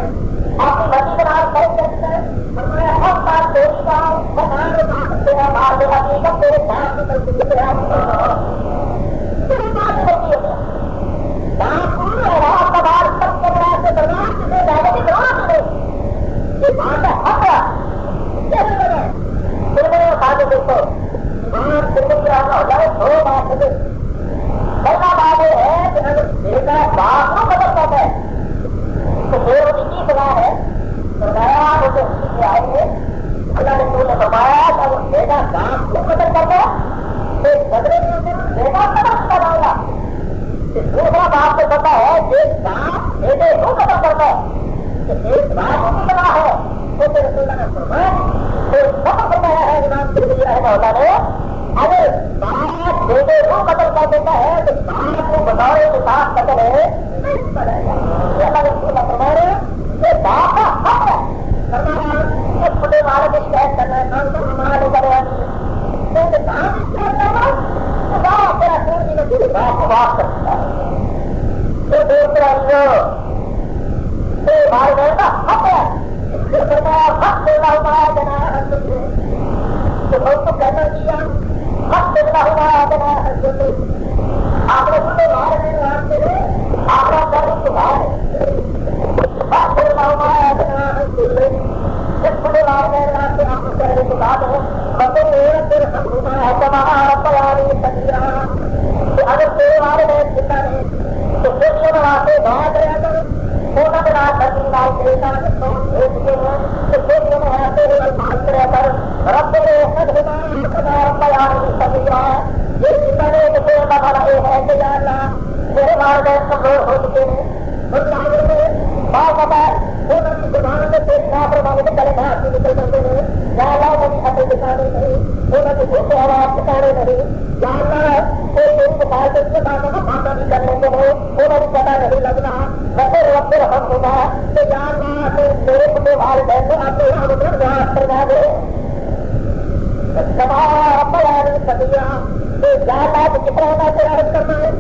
اپنی بچی کے نام خرید کرتے ہیں میں ہر بات چوری کا بنا تیرا مال دے حقیقت تیرے کام کی طرف سے تیرا تیرے بات ہوتی ہے کام پورا ہے آپ کا بار سب کے برائے سے برداشت سے زیادہ کی ضرورت نہیں یہ بات ہے حق ہے کیسے بنے پھر میں بات دیکھو بات زندگی رہنا ہو جائے دو بات ہے پہلا بات یہ ہے کہ اگر بیٹا باپ کو قدر کرتا ہے تو پھر ان کی سزا ہے فرمایا اسے اسی سے آئیں گے اللہ رسول نے فرمایا کہ اگر بیٹا باپ کو قدر کرتا ہے تو بدلے میں اسے بیٹا قدر کرے گا دوسرا بات تو پتا ہے جس باپ بیٹے کو قدر کرتا ہے کہ ایک باپ کو سزا ہے اسے رسول اللہ نے فرمایا تو ختم فرمایا ہے امام ترمذی رحمہ اللہ نے اگر باپ بیٹے کو قتل کر دیتا ہے تو باپ کو بطور کے ساتھ قتل ہے نہیں پڑے گا یہ اللہ رسول اللہ فرما رہے ہیں کہ باپ کا حق ہے فرمایا ایک چھوٹے والے کی شکایت کرنا ہے کام کر ہمارا لے کر باپ شکایت کرنا تو باپ تیرا خون کی نتیجے باپ کو معاف کر سکتا ہے تو دوسرا یہ والدین کا حق ہے فرمایا حق دینا ہوا جنا تو بہت تو کہنا کیا حق دینا ہوا جنا آپ نے چھوٹے والدین آپ کے لیے آپ کا درد سبھال حق دینا ہوا جنا جس چھوٹے والدین آپ کے آپ کو کرنے کے بعد بطور پھر حق ہونا ہے جماعہ پیاری سکیا کہ اگر تیرے والدین زندہ نہیں تو پھر یہ واسطے دعا کریا کر ہونا بنا کرنے لائے دیتا سوچ بھیجتے ہیں کہ پھر یہ واسطے الفاظ کریا کر رب نے بیانی سکیا یہ زندہ نے کہ تیرے کا بھلا یہ ہے کہ یا اللہ میرے والدین کمزور ہو چکے ہیں بعض بار ہونا کی زبان میں تیری نافرمانی کے گلے میں آتی نکل جاتے ہیں یا اللہ مجھے اپنے دکھانے نہیں ہونا کی بھوکے آواز دکھانے نہیں یا اللہ تیری بخار کے لیے باتوں کا باتہ بھی کر لیتے ہو ہونا بھی پتہ نہیں لگنا بطور وقت رحم ہوگا کہ یا اللہ میرے بڑے والدین کو آپ کو یہاں ادھر یاد کروا دے رب یعنی سبیا کہ یا اللہ کو کتنا ہونا تیرا رد کرنا ہے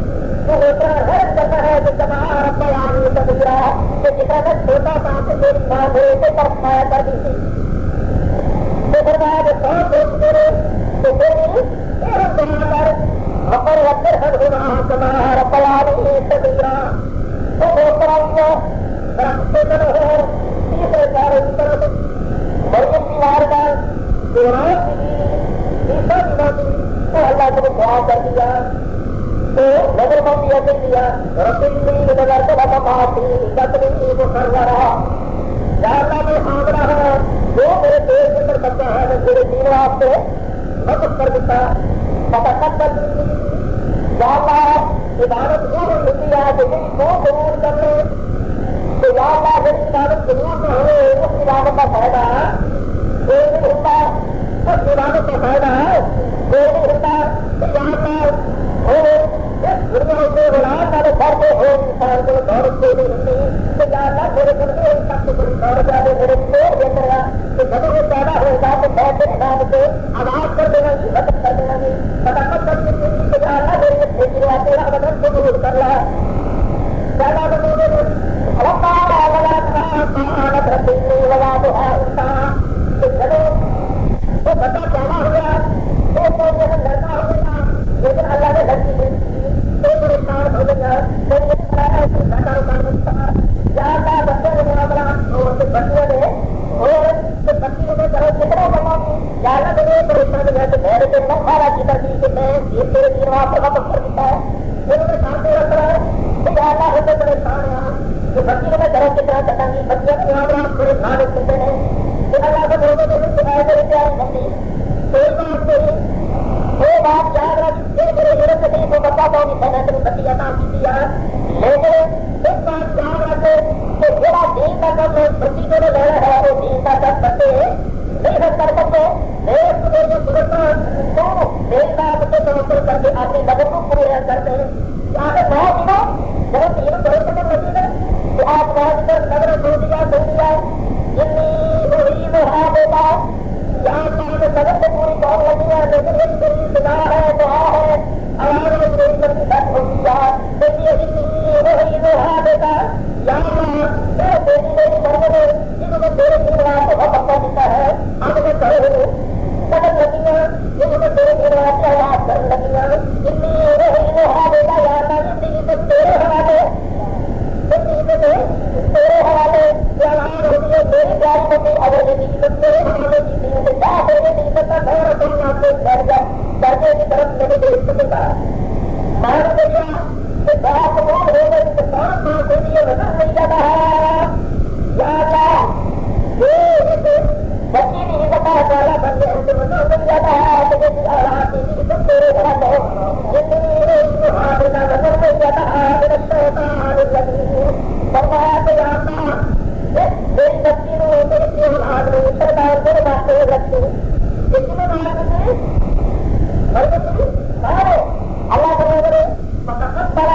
تو اتنا رد کرنا ہے کہ تمہارا رب یعنی سبیا کہ جتنا میں چھوٹا تھا تو میری ماں میرے سے طرف پایا کر دی تھی تو فرمایا کہ کون سوچ کرے تو میری تیرا دعا کر وقر وقر حد ہونا تمہارا رب یعنی سبیا تو دوسرا رکھتے کرو تیسرے چارے طرف مریم کی واردہ قرآن کی اللہ نے دعا کر دیا تو نظر بندی کر دیا نظر سے بتا معافی تکلیف کو کر رہا یا اللہ میں حاضرہ ہے جو میرے دیش کے اندر کرتا ہے میں میرے دین واسطے مدد کر دیتا مدد کر دی یا اللہ عبادت وہ ہوتی ہے کہ میری کو ضرور کر لے تو یا اللہ میری عبادت ضرور نہ ہوئے اس عبادت کا فائدہ کوئی نہیں ہوتا اس عبادت کا فائدہ ہے کوئی نہیں ہوتا دنیا سے غلام والے گھر کے ہو انسان کو دولت کوئی نہیں ہوتی تو یا اللہ میرے گھر میں سب سے بڑی دولت آگے میرے پیڑ دے گا کہ جب وہ پیدا ہوگا تو بیٹھے نام سے آواز کر دینا گی مدد کر دینا گی فٹافٹ کر دینا گی کہ یا اللہ میرے بھیجی ہوا تیرا مدد کو ضرور کر رہا ہے پیدا بنوگے وہ بتا پیدا ہو گیا لڑکا ہو گیا لیکن اللہ نے لڑکی دے دی پریشان ہو گیا بچیوں نے اور بچیوں نے کتنا بنا زیادہ میرے پریشان ہو گیا تو میرے سے سارا کی کر دی کہ میں یہ تیرے دین وہاں پر واپس کر دیتا ہے انہوں نے سامنے رکھ رہا ہے کہ اللہ ہوتے پریشان ہے کہ بچیوں میں گھر کتنا چٹا گی بچیاں یہاں پر آپ تھوڑے دھیان رکھتے ہیں کہ اللہ کو لوگوں کو میرے پیاری بندی کوئی بات نہیں وہ بات یاد رکھ میرے تکلیف کو بتاتا ہوں کہ میں نے تیری بچی عطا کی دیا لیکن ایک بات یاد رکھے کہ میرا دین کا کم بچی کو لینا ہے وہ دین کا کم بچے نہیں کر سکتے میرے خدے کو گزرتا تو میرے ساتھ سے توقع کر کے اپنی مدد کو پورے کرتے ہیں آپ نے بہت دنوں جب تین بڑے قدم لگی ہے کہ آپ بہت کر نظر دو دیا جتنی وہی وہ ہے بیٹا یہاں مدد سے پوری کام لگی ہے لیکن ایک میری دعا ہے دعا ہے آواز بدل لگیاں جن کو تیرے دروازے آواز کرنے لگیاں اتنی بیٹا یار زندگی تو تیرے حوالے زندگی تو تیرے حوالے آواز ہوتی ہے میری پیاری ہوتی اگر زندگی تو تیرے حوالے کی تھی کیا تیرے نہیں پتا گھر کرنا سے گھر جا درجے کی طرف لگے گئے اس کو کہا مان دیا کہ بات بہت ہو گئی تو کون ماں کو لیے وزن نہیں جاتا ہے یا اللہ بچی نہیں پتا والا بندے سے وزن نہیں جاتا ہے تو جیسے اولاد کی تو تیرے گھر ہو جتنی ہاتھ کا وزن نہیں جاتا ہے میرا شیطان لگی فرمایا کہ یا اللہ میری بچی نے میری اولاد نے سرکار میرے واسطے رکھتی اس میں مار اللہ کرے فقط بڑا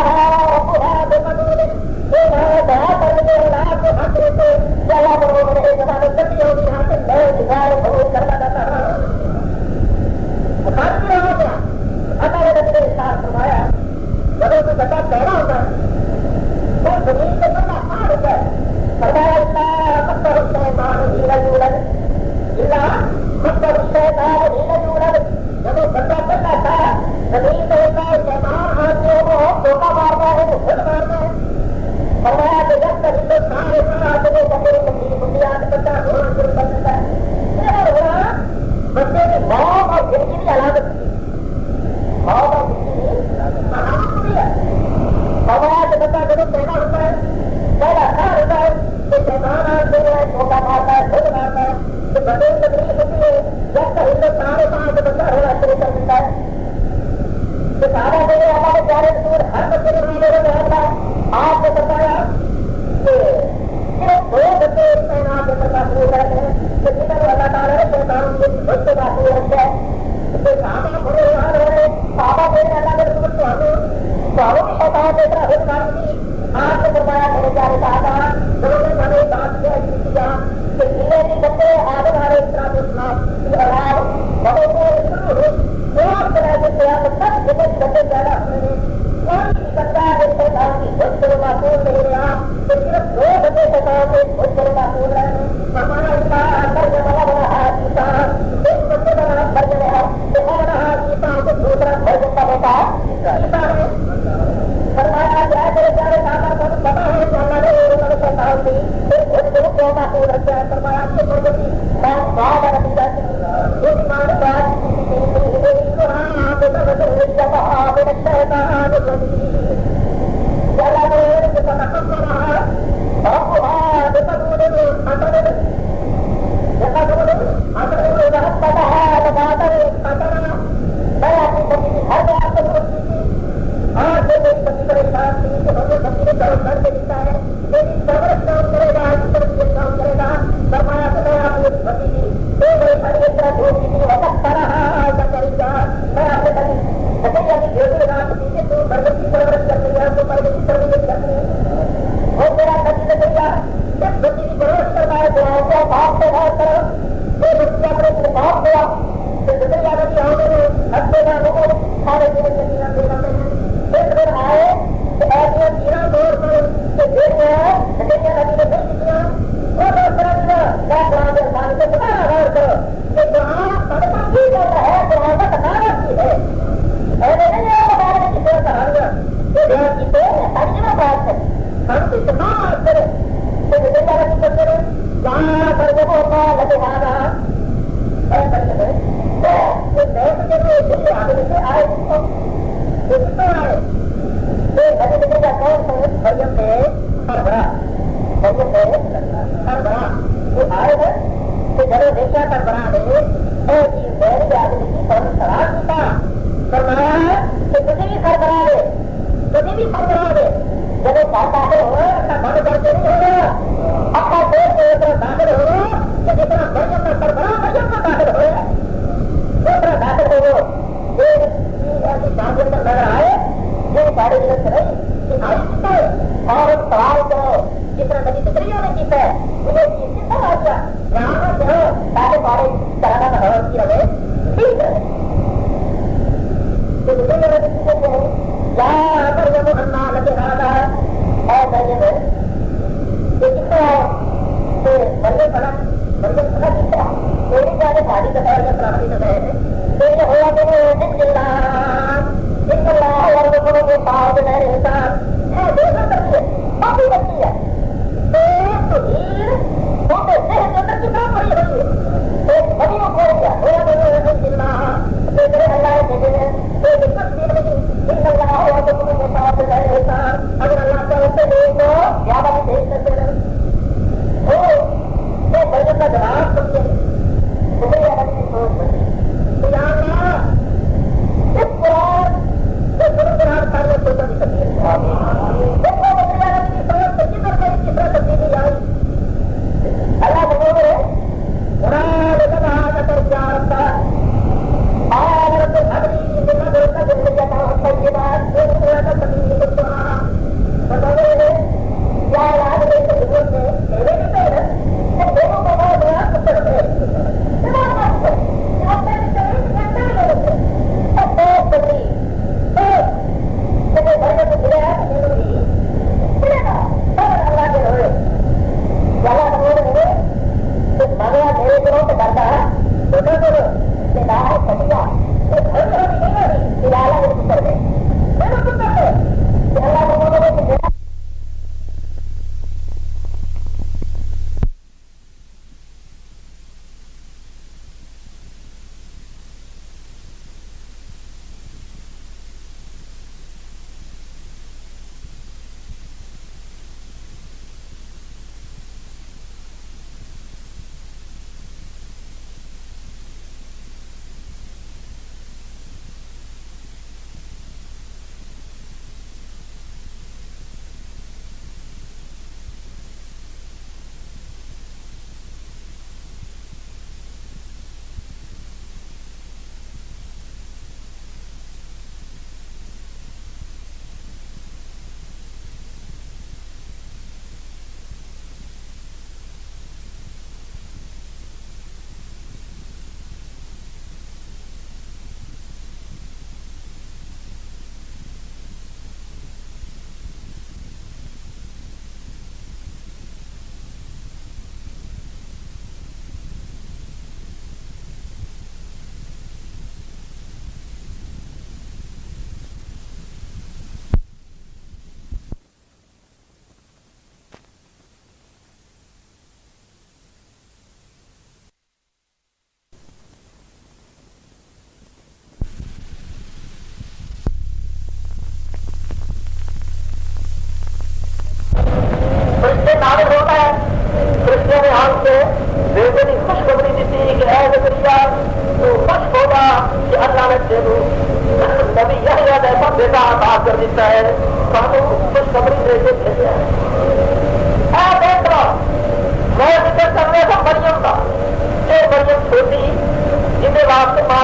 ربها بقدر یہ دعا کرنے اللہ کو حق سے اللہ بروبر ہے جب تک یہ ہوگی ہاتھ میں دعا قبول کرنا چاہتا ہوں خاص ہو گیا اللہ نے میرے ساتھ فرمایا جب کوئی بچہ پیدا ہوتا ہے تو زمین سے بندہ پار ہوتا ہے فرمایا اللہ مقدر الشیطان حیلہ یولد اللہ مقدر الشیطان حیلہ یولد جب وہ بندہ پیدا تھا زمین میں ہوتا ہے شیطان ہاتھ میں وہ دھوکہ مارنا ہے وہ خود مارنا ہے فرمایا کہ جب تک ہندوستان ایسا آتے ہیں بچے کی بنیاد بچہ ہونا شروع کر دیتا ہے بچے کی موت اور زندگی کی علامت موت اور زندگی کی علامت ہوتی ہے فرمایا کہ بچہ جب پیدا ہوتا ہے پیدا کہاں ہوتا ہے کہ شیطان ہاتھ میں ہے دھوکہ مارتا ہے خود مارتا ہے کہ بچے کی تکلیف ہوتی ہے جب تک ہندوستان ایسا آتے بچہ ہونا شروع کر دیتا ہے صحابہ میرے اللہ کے پیارے رسول ہر بچے کے لیے میرے اللہ آپ نے بتایا کہ صرف دو بچے اس تعینات کے اندر محفوظ رہتے ہیں کہ جنہوں نے اللہ تعالیٰ نے شیطان کے خود سے محفوظ رکھا ہے تو صحابہ بڑے یاد رہے صحابہ میرے اللہ کے رسول کو ہمیں شیطان کی طرح خود ماری تھی آپ نے بتایا میرے پیارے صحابہ انہوں نے ہمیں بات کیا کہ جنہیں بھی بچے آدم علیہ السلام کی اولاد بڑے سے شروع ہوئی اور طرح سے قیامت تک جب بچے پیدا ہوئے ہیں کوئی بھی بچہ اس شیطان کی خود سے محفوظ نہیں رہا تو صرف دو بچے شیطان سے خود سے محفوظ رہے ہیں ہمارا اللہ درجہ بڑا بڑا ہاتھ عیسیٰ ایک بچے کا نام درجہ رہا کہ ہمارا ہاتھ عیسیٰ کو دوسرا درجہ کا بیٹا عیسیٰ ہے فرمایا جائے میرے پیارے صحابہ کو پتا ہے کہ اللہ نے انہوں نے شیطان کی خود سے کیوں محفوظ رکھا ہے فرمایا آپ کے مرد کی بات بہت نتیجہ سے ایک مان بات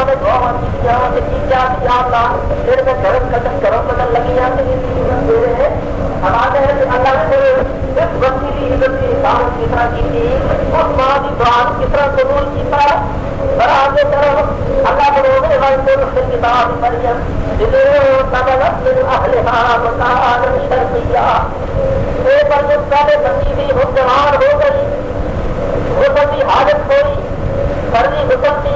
میں دعا کی کیا اللہ پھر میں گرم بدل لگی جاتی ہے ہمارے اللہ نے اس بچی کی عزت کی حفاظت کس طرح کی تھی اس ماں کی دعا کس طرح قبول کیا اور آگے طرف اللہ بروے والے کتاب مریم بچی بھی جوان ہو گئی وہ بچی حالت ہوئی فرضی حکم تھی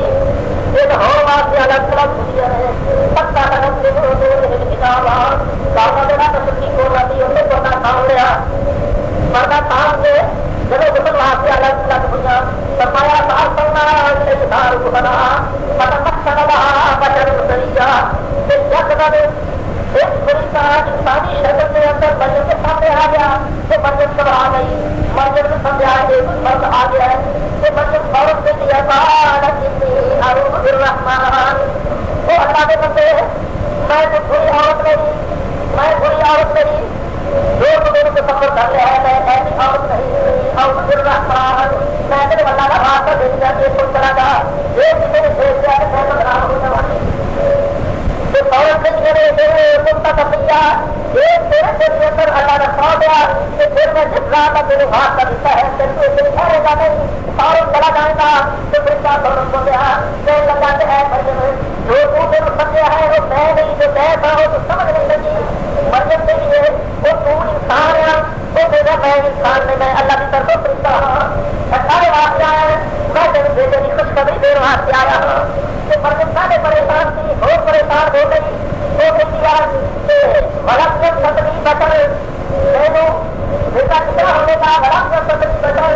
ایک اور بات سے الگ الگ دنیا ہے پکا قدم سے کتاب کافا دینا تصدیق ہو رہی ہے پردہ تھام لیا پردہ تھام کے جب حکم وہاں سے الگ الگ دنیا سرمایا سال کرنا سال کو بنا پتہ سگلا بچن سریا ایک بڑی طرح انسانی شکل کے اندر مریم کے سامنے آ گیا تو مریم گھبرا گئی مریم نے سمجھا کہ مرد آ گیا ہے تو مریم فوراً سے دیا الرحمن وہ اللہ کے بندے میں تو بری عورت نہیں دونوں کو سفر کر لیا ہے میں ایسی عورت نہیں اور الرحمن میں نے اللہ کا ہاتھ دے دیا کہ کوئی طرح کا ایک میرے بھیج دیا کہ میں بدنام ہونے والی عورت اندر اللہ نے سو دیا کہ پھر میں جس رات کا میرے ہاتھ کا دیتا ہے ٹھہرے گا نہیں عورت چلا جائے گا تو پھر کیا دونوں کو دیا جو لگاتے ہیں جو تو سمجھا ہے وہ میں نہیں جو میں تھا وہ تو سمجھ نہیں لگی مریم کے لیے وہ تو انسان ہے وہ میرا میں انسان میں میں اللہ کی طرف فرشتہ ہوں سارے واقعہ ہے میں تیرے بیٹے کی خوشخبری دیر وہاں سے آیا ہوں کہ مریم سارے پریشان تھی بہت پریشان ہو گئی وہ کہتی ہے غلط جب ستنی بچر میں بیٹا کتنا ہونے کا غلط جب ستنی بچر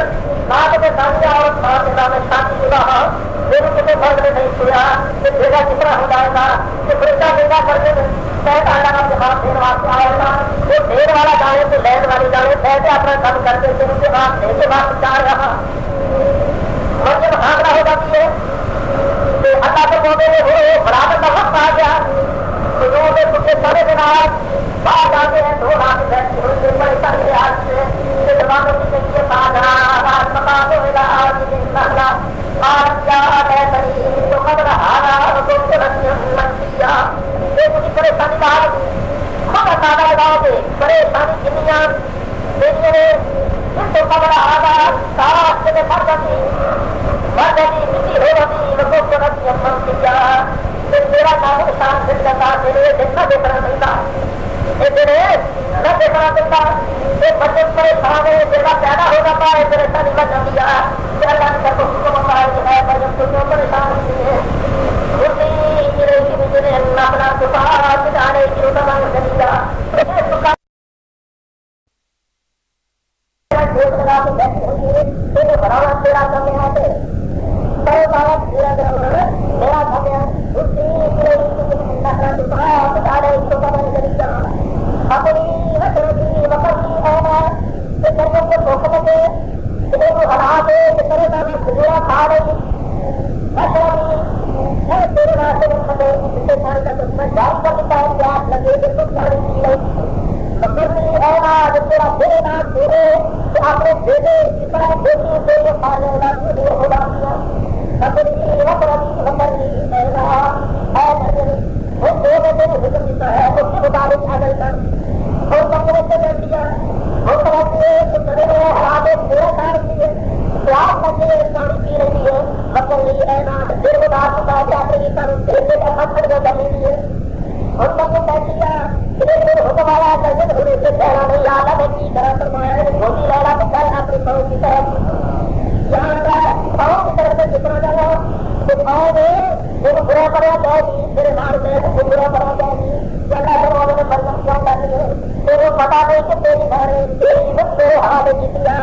رات میں سانیہ اور ماں کے نام شانتی شدہ میرے کتنے مرد نے نہیں سویا کہ بیٹا کتنا ہو جائے گا کہ بیٹا کر کے کہتا اللہ کا جواب دیر واسطے آئے گا وہ دیر والا جانے تو لین والی جانے کہتے اپنا کام کر کے ان کے بعد دیر کے بعد جا رہا اور جب بھاگنا ہو جاتی ہے تو اللہ کے بولے ہوئے برابر کا وقت آ گیا کچھ سارے دن باہر جاتے ہیں دو رات بیٹھے ہوئے پریشانی کے حال سے زبانوں کی کہیے آج متا دو آج کیا ہے تو خبر ہارا تو منیا یہ پریشانی کا حال خبر زیادہ لگاؤ گے پریشانی کنیاں دیکھیے جن کو خبر آگا سارا ہفتے میں پڑ جاتی بڑھ جاتی کسی ہو جاتی لوگوں کو رکھتی منیا میرا نام نشان دل جاتا میرے دیکھنا دیکھنا نہیں تھا نہ دیکھنا دیتا یہ بچے پریشان ہے میرا پیدا ہو جاتا ہے پریشانی بچ جاتی ہے اللہ نے کو حکم ہوتا ہے کہ ہے بچوں کو کیوں پریشان ہوتی ہے مجھے اللہ بنا دوبارہ جانے کی اتنا خریدا لگا کے بیٹھے ہوئے تیرے بڑا تیرا کم ہے میرا کھانے اپنی وطنی وطنی ہے درجوں کو روکنے کے کسی کو ہرا دے کسی کا بھی کھجورا کھا رہی تیرے راستے میں کھڑے اسے سال کا میں جاب کر دیتا ہے پیاس لگے کہ تم ساری پی رہی نہیں ہے نا جب تیرا میرے نام تیرے تو اپنے بیٹے اس طرح بیٹی سے یہ کھا لے گا دور ہو جاتی ہے اپنی وطنی وطنی ہے وہ دو بیٹے نے حکم دیتا ہے اس کے مطابق آگے کر اور کپڑے سے کر دیا وہ کرتے تو چلے گئے ہرادے پورے کار دیے پیاس لگے پانی پی رہی ہے مطلب نہیں ہے نا دیر کو بات ہوتا ہے جاتے ہی کر بیٹے کا پتھر کو کر لیجیے اور سب کو کہہ دیا حکم آیا جیسے ہونے سے پہلا نہیں آلہ میں کی طرح فرمایا ہے موٹی لہرا تو کل اپنی پاؤں کی طرف یہاں پاؤں کی طرف سے جتنا جانا تو پاؤں میں وہ برا پڑا جائے گی میرے مار میں وہ برا پڑا جائے گی اللہ کے والوں نے برتن کیا کرنی ہے تو وہ پتا نہیں کہ تیری مارے تیری عزت میرے حوالے کی دیا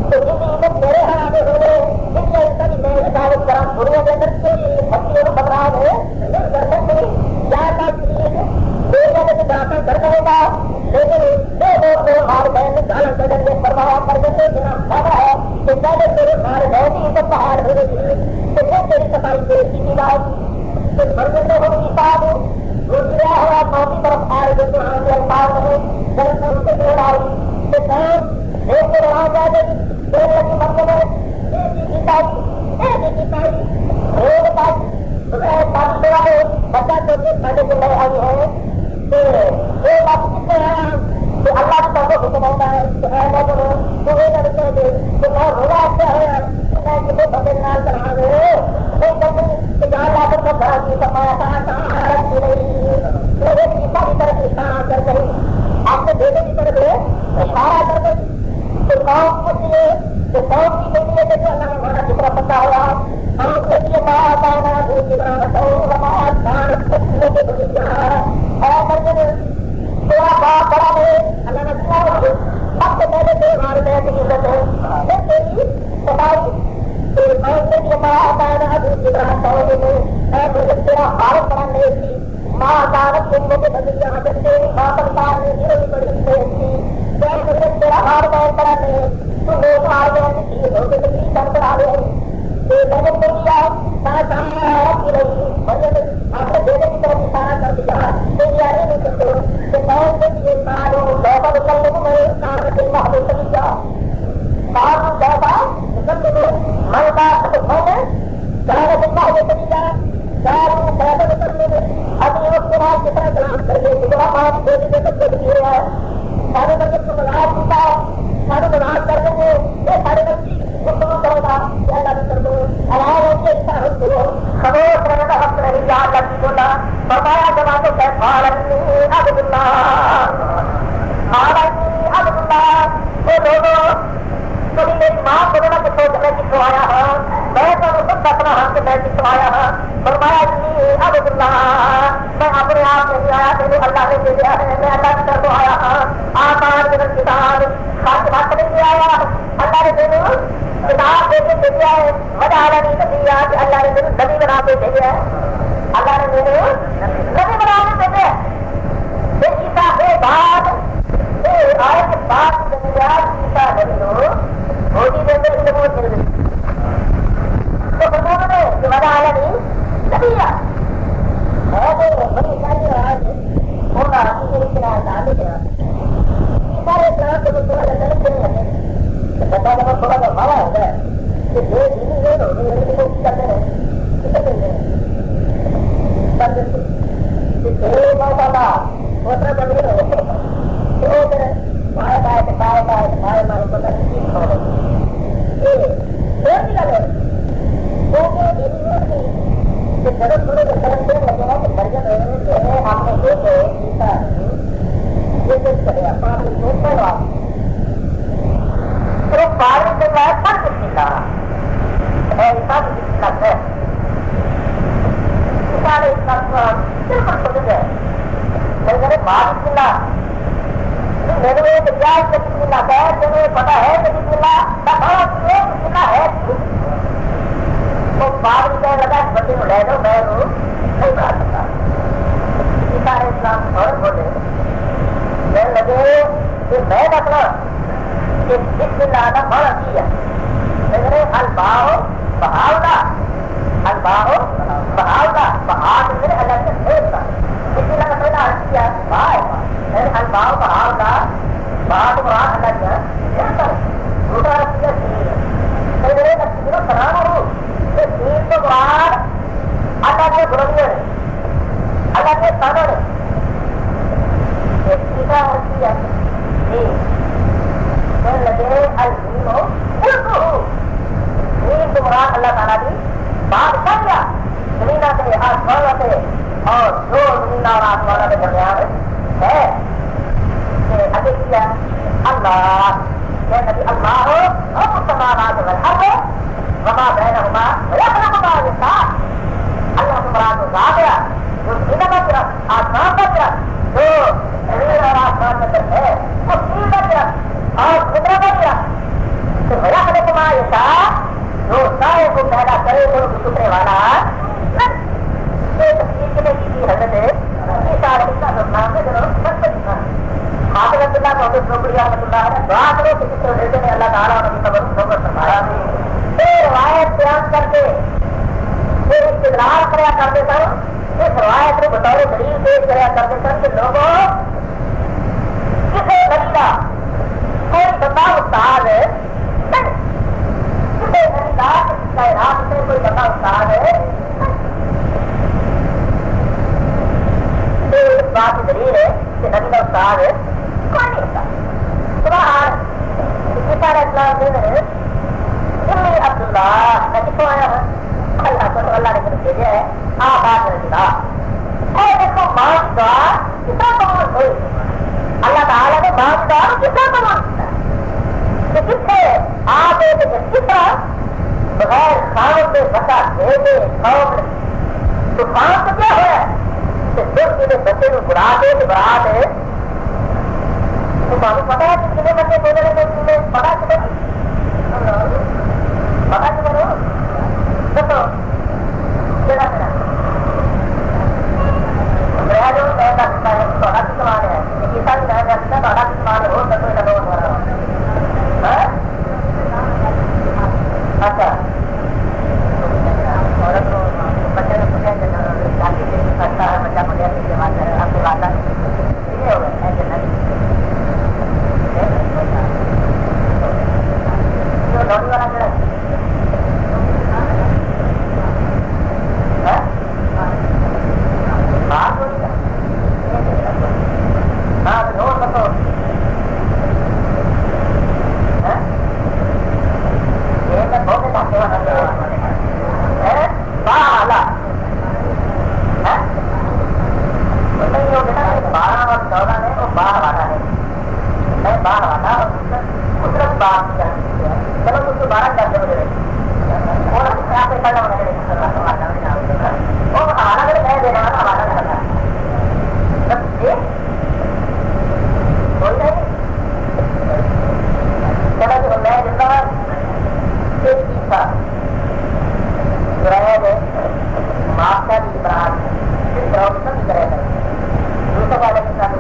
تو جن کی عزت میرے حوالے ہو گئے جن کی عزت میں ہدایت کرا دنیا کے اندر تیری بچیوں کو بدلاؤ ہے نہیں کر سکتی کیا داخل کر دے گا لیکن میرے مار بہن نے گالا بدل کے پرواہ کر کے دینا فائدہ ہے کہ پہلے میرے مار بہن کی عزت پہاڑ ہو گئی تو پھر تیری صفائی دیکھی کی بات تو مرد ہوگی صاحب وہ گرا ہوا ماں کی طرف آ رہے جو ہم الفاظ میں جب ان سے گرا آئی کہ سر ایک کو رہا جائے گی دیر لگی مطلب ہے ایک ہی کی پائی ایک ہی کی پائی ایک پائی حکم آتا ہے کہ اے مومنو تو یہ نہ کہہ دے کہ میں روزہ کیا ہے میں کسی بندے نال چڑھا دے نہیں کہتے کہ یا اللہ پر بڑا کی فرمایا تھا طہارت کی نہیں میرے عیسیٰ کی طرف اشارہ کر گئی آپ نے بیٹے کی طرف اشارہ کر گئی تو قوم کے لیے تو قوم کی کے لیے جو اللہ نے ہمارا ذکر پتا ہوا ہم کے لیے ماں پانا دوسری طرح تو نماز دان سکنے کے بنیا اے مرد تیرا باپ بڑا ہے اللہ نے کیا سب سے پہلے تیرے والدین کی عزت ہے پھر تیری صفائی تیرے قوم کے لیے ماں پانا دوسری طرح تو اے مرد تیرا حالت بنانے کی ماں دانت سننے کے بنیا جب تیری ماں پر پارنے کی بڑی تھی تیرا ہار بہت بڑا نہیں تو لوگ ہار بہت کی ہوگی تو کی سب بڑا رہے تو لوگوں کو دیا سارا سامنے آیا کی رہی آپ نے بیٹے کی طرف اشارہ کر دیا تیری آنے نہیں کرتے کہ کون سے لیے کاروں لوگا نکلنے کو میں کام سے محبوب کر دیا کام لوگا نکلنے کو میں بات ہونے کام سے محبوب کر دیا کاروں لوگا نکلنے میں ابھی اس کے بعد کتنا کلام کر لیں کہ آپ آپ بیٹے کے تک کر دیا ہے سارے بچے کو ملاق ہوتا ہے سارے ملاق کر دیں گے یہ سارے بچی گفتگو کرے گا یا اللہ بھی کر دو اللہ کے اشارہ حق کرو خبر رہنے کا حق نہیں یا اللہ کی بولا فرمایا جماعتوں سے عالمی عبداللہ وہ لوگوں کبھی میری ماں کو نہ کہ سوچ میں کس آیا ہوں میں تو خود اپنا ہاتھ سے میں کس آیا ہوں فرمایا عبداللہ میں اپنے آپ نہیں آیا تیرے اللہ نے دے دیا ہے میں اللہ کی طرف آیا ہوں آسان میں کتاب خاص بات نہیں آیا اللہ نے تیرے کتاب دے کے دے دیا ہے مجھے آیا نہیں دیا کہ اللہ نے تیرے نبی بنا کے دے دیا ہے اللہ نے تیرے نبی بنا کے دے دیا پھر عیسیٰ کے بعد آئے کے بعد عیسیٰ نبی ہو ہوتی دے دے انہیں بہت مل گئی تو حضور نے کہ مجھے آیا نہیں نبی ہے بڑی ساری آج ہوگا کسی طرح تعلق ہے سارے طرح سے تھوڑا سا غلط نہیں ہے بتا جب تھوڑا سا بڑا ہوتا ہے کہ جو دینی ہے نا کرتے رہے اتنا بڑھ گئے پائے پائے پائے پائے پائے مارے پتہ نہیں ضرورت تھوڑے سے سرم سے لگے گا کہ درجن جو ہے آپ نے ایک عیسیٰ یہ کرے گا پانچ پہلوا پھر ایک بار میں چل رہا ہے پر کچھ نہیں کہا عیسیٰ کی قسمت ہے عیسیٰ علیہ السلام بالکل خود ہے میرے بات بسم اللہ میرے ایک ریاض میں بسم اللہ ہے تمہیں پتا ہے کہ بسم اللہ بسم اللہ ہے تو بعد میں کہنے لگا بچے کو لے دو میں نہیں بنا سکتا عیسیٰ علیہ السلام اور بولے کہنے لگے کہ میں اپنا کہ بسم اللہ کا بڑا کیا میرے الباؤ بہاؤ الباؤ بہاؤ بہاؤ میرے اللہ سے بھیجتا بسم اللہ کا پہلا حرف کیا میرے الباؤ بہاؤ بہاؤ بہاؤ اللہ کیا بھیجتا دوسرا حرف کیا میرے نقصی کو بنانا ہوں دین کے بعد اللہ کے برائیاں اللہ کے صبر تیسرا حرف کیا لگے الدین ہو دین کے مراد اللہ تعالیٰ کی بات کر لیا زمینہ سے آسمانہ سے اور جو زمینہ اور آسمانہ کے درمیان ہے ابھی کیا اللہ نبی اللہ ہو اور سماوات والارض وما بینہما ویخلق ما یشاء اللہ سے مراد وہ ذات ہے جو زمینہ کا طرف آسمان کا طرف جو زمین اور آسمان میں ہے وہ تین کا طرف اور خدا کا طرف تو ویخلق ما یشاء جو سائے کو پیدا کرے تو سترے والا یہ تفسیر کے لیے کی حضرت عیسیٰ علیہ السلام نے ضرورت بچپن حافظ عبداللہ محمد نوکری رحمۃ اللہ علیہ دعا کرو کہ جس طرح نے اللہ تعالیٰ اور نبی صبر نوکر فرمایا پھر روایت بیان کر کے پھر استدلال کریا کرتے سن اس روایت کو بطور دلیل پیش کریا کرتے سن کہ لوگوں کسی نبی کا کوئی بندہ استاد ہے کسی نبی کا کائنات میں کوئی بندہ استاد ہے تو اس بات کی دلیل ہے کہ نبی کا استاد ہے کوئی نہیں ہوتا تو آباد رہا. اور دیکھو ماں کی دعا کتنا قبول ہوئی. اللہ تعالیٰ نے ماں کی دعا کو کتنا قبول کیا کہ کتنے آپ کس طرح بغیر خام سے بتا دے دے قوم تو خام تو کیا ہوا کہ جو بچے کو بڑا دے بڑا دے تو معلوم پتا ہے کہ کتنے بچے بولے رہے تمہیں پتا کتنے پتا کتنے ہو دیکھو میرا میرا جو ہے تھوڑا بھی سوال ہے یہ ساری میں رکھتا تھوڑا بھی سوال ہو سکے نہ ہو رہا. اچھا عورت کو بچے نے پوچھا کہ شادی سے کرتا ہے بچہ بڑھیا سے بات ہے آپ کو بات یہ ہو گیا ایسے نہیں جو لوڑی والا جو ہے بات ہوئی ہاں روز بتو بہت بالا نہیں ہو بیٹا 12 اور 14 میں وہ باہر والا ہے میں باہر والا قدرت بات چلو اس کو 12 کرتے ہوئے آپ پڑھنا وہ حوالہ میں میں دینا حوالہ کرنا کوئی نہیں چلو جو میں دیتا ایک چیز تھا معاف کا بھی برات بھی کرے گا دوسرے والے کے ساتھ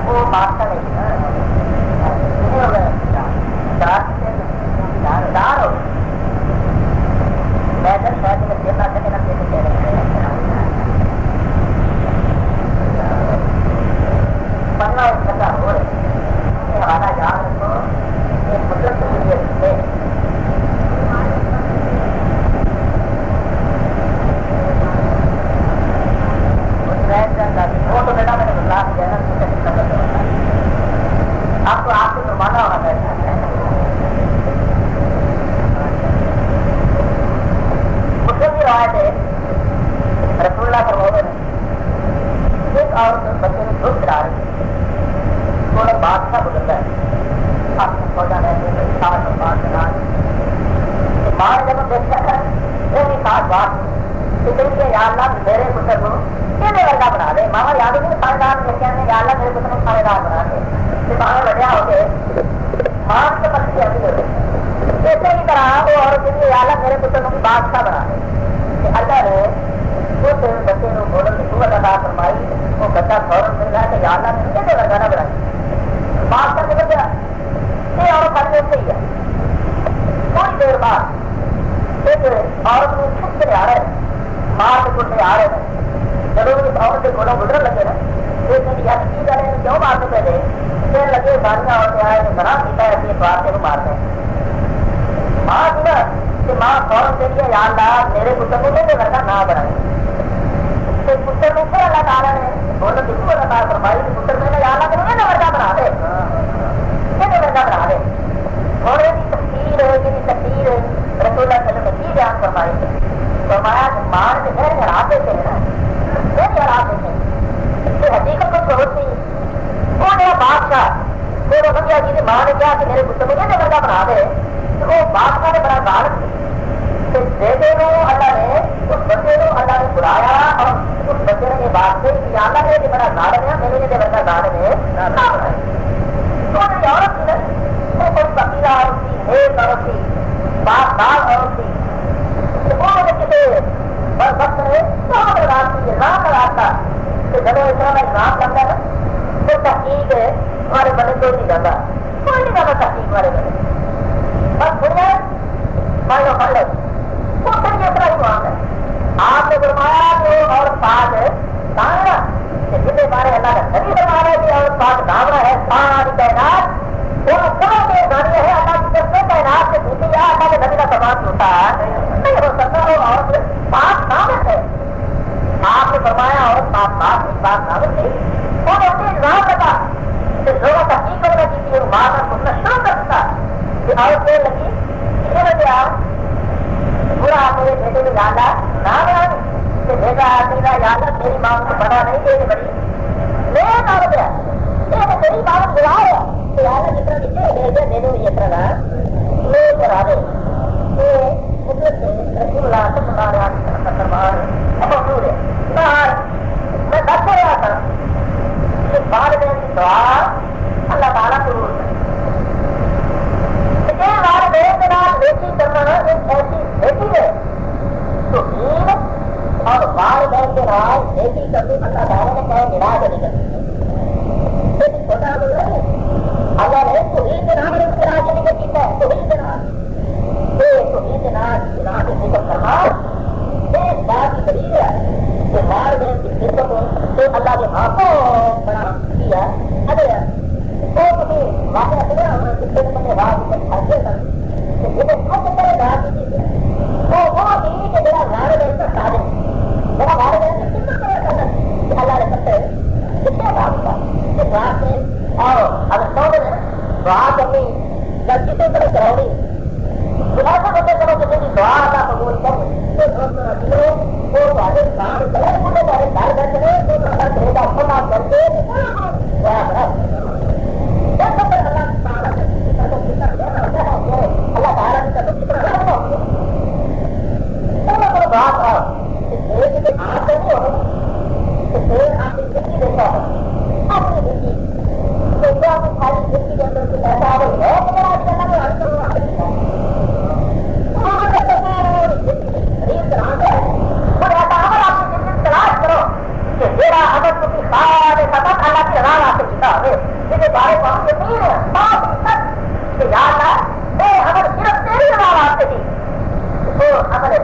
وہ معاف کا نہیں ہو گئے دار ہو میں جب شاید میں دیکھنا کرنے کا دیکھ دے رہے پڑھنا ایک بچہ ہو رہے یہ حوالہ یاد رکھو یہ قدرت کے لیے ہے وہ تو بیٹا میں نے بتلا دیا آپ کو آپ کو فرمانا ہونا چاہیے. مسلم کی روایت ہے رسول اللہ فرماتے ہیں ایک عورت بچے کو دودھ پلا رہی ہے تھوڑا بادشاہ گزرتا ہے آپ کو سوچا ہے ماں نے جب دیکھا ہے وہ بھی خاص بات کہ یا اللہ میرے پتر کو میرے ورگا بنا دے. ماما یاد ہوگی سارے دار دیکھتے ہیں یا اللہ میرے پتر کو سارے دار بنا دے ماما بڑھیا ہو گئے ماں سے پتلی ایسی ہو گئی. اسی ہی طرح وہ عورت کے لیے یا اللہ میرے پتر کو بادشاہ بنا دے. اللہ نے اس بچے کو بولنے کی قوت عطا فرمائی. وہ بچہ فوراً مل رہا ہے کہ یا اللہ نے کیسے ورگا نہ بنائی بادشاہ کے بچہ یہ عورت پڑھنے سے ہی ہے. تھوڑی دیر بعد ایک عورت کو چھپ کے آ رہے ہیں ماں کے گھٹنے آ رہے ہیں. جب اس عورت کے گھوڑا گزر لگے نا ایک دن یا کی جا رہے ہیں کیوں مارتے پہلے پھر لگے باریاں عورتیں آئے کہ بنا پیتا ہے اپنی بات سے وہ مارتے ہیں. ماں سنا کہ ماں فوراً سے کیا یا اللہ میرے پتر کو میرے گھر کا نہ بنائے. پتر کو پھر اللہ تعالیٰ نے بولنے کی قوت عطا فرمائی کہ پتر میں نے یا اللہ میرے ورگا بنا دے میرے ورگا بنا دے. گھوڑے کی تقدیر کی تقدیر رسول اللہ صلی اللہ علیہ وسلم کی بیان فرمائی. فرمایا کہ ماں کے گھر حیران دیتے ہیں نا گھر حیران دیتے ہیں کہ حقیقت کو چھوڑتی وہ میرا بادشاہ وہ سمجھا جی ماں نے کیا کہ میرے پتر کو میرے ورگا بنا دے. وہ بادشاہ نے بڑا غالب کہ بیٹے کو اللہ نے اس بچے کو اللہ نے بلایا اور اس بچے نے یہ بات کہی کہ اللہ نے یہ بڑا غالب ہے میرے لیے بڑا غالب ہے نہ بنائے. تو میری عورت تھی نا وہ کوئی فقیرہ عورت تھی نیک عورت تھی باپ عورت تھی وہ مجھے کسی وقت نے رام لگاتا کہ جب اس طرح میں رام لگتا ہے تو تحقیق ہمارے بنے کوئی نہیں جاتا کوئی نہیں جاتا تحقیق ہمارے بنے بس دنیا پڑھ لو وہ پھر یہ طرح ہی وہاں ہے. آپ نے فرمایا کہ وہ عورت پاک ہے کہاں کہ جتنے بارے اللہ کا نبی فرما رہا ہے کہ عورت پاک دامنا ہے ساری کائنات وہ سب کے گاڑی ہے اللہ کی طرف سے کائنات سے پوچھی یا اللہ کے نبی کا سامان چھوٹا نہیں ہو سکتا. وہ عورت پاک نامت ہے. آپ نے فرمایا عورت پاک نامت نہیں. انہوں نے اپنے نام لگا کہ لوگوں کا بعد سننا شروع کرتا کہ عورت یہ لگی کسی نے دیا برا میرے بیٹے کو یاد نام آ کہ بیٹا میرا یاد میری ماں کو بڑا نہیں دے بڑی لے کر گیا یہ میری ماں بلا ہے کہ یاد جتنا کتنے دے دے دے دو یہ طرح لے کرا دے رسول اللہ صلی اللہ علیہ وسلم کا دربار موجود ہے میں دس رہا تھا کہ والدین کی دعا اللہ تعالیٰ قبول کرے والدین کے نام بیٹی کرنا ایک ایسی بیٹی ہے تو دین اور والدین کے نام بیٹی کرنی اللہ تعالیٰ نے کہا نراج نہیں کرتی بیٹی چھوٹا بول رہے ہیں اللہ نے توحید کے نام اس کے راج نہیں کرتی ہے توحید کے نام توحید کے نام جناب کے ذکر کرنا ایک بات کی دلیل ہے کہ والدین کی خدمت تو اللہ کے ہاں کو بڑا کیا اگر وہ تمہیں واقعہ کرے اور کتنے بندے بات میں خرچے کر کہ جنہیں سب سے پہلے بات کی چیز ہے وہ نہیں کہ میرا والدین کا سادن میرا والدین کی خدمت کرنا کہ اللہ نے پتہ کتنے بات کا اس بات میں اور اگر سو میں دعا کرنی یا کسی طرح کروڑی خلاصہ بندے کرو کہ میری دعا اللہ قبول کرے تو دوستوں وہ والے کام کرے وہ والے گھر بیٹھے تو اللہ کرے گا خدا کر کے دعا کرا جب تک اللہ تعالیٰ اللہ تعالیٰ کی طرف کتنا رہا ہو تو بات ہے اس ایک کے آپ نہیں ہو اس ایک آپ کی زندگی دیکھا ہو اپنی زندگی تو کیا آپ خالی زندگی کے اندر کچھ ایسا ہے کہ آپ اللہ کو ہر کرو میرا اگر تم سارے سبق اللہ کی راہ سے جیتا ہے میرے بارے کو ہم سے نہیں ہے بات تک کہ یاد ہے میں اگر صرف تیری راہ سے تھی تو اگر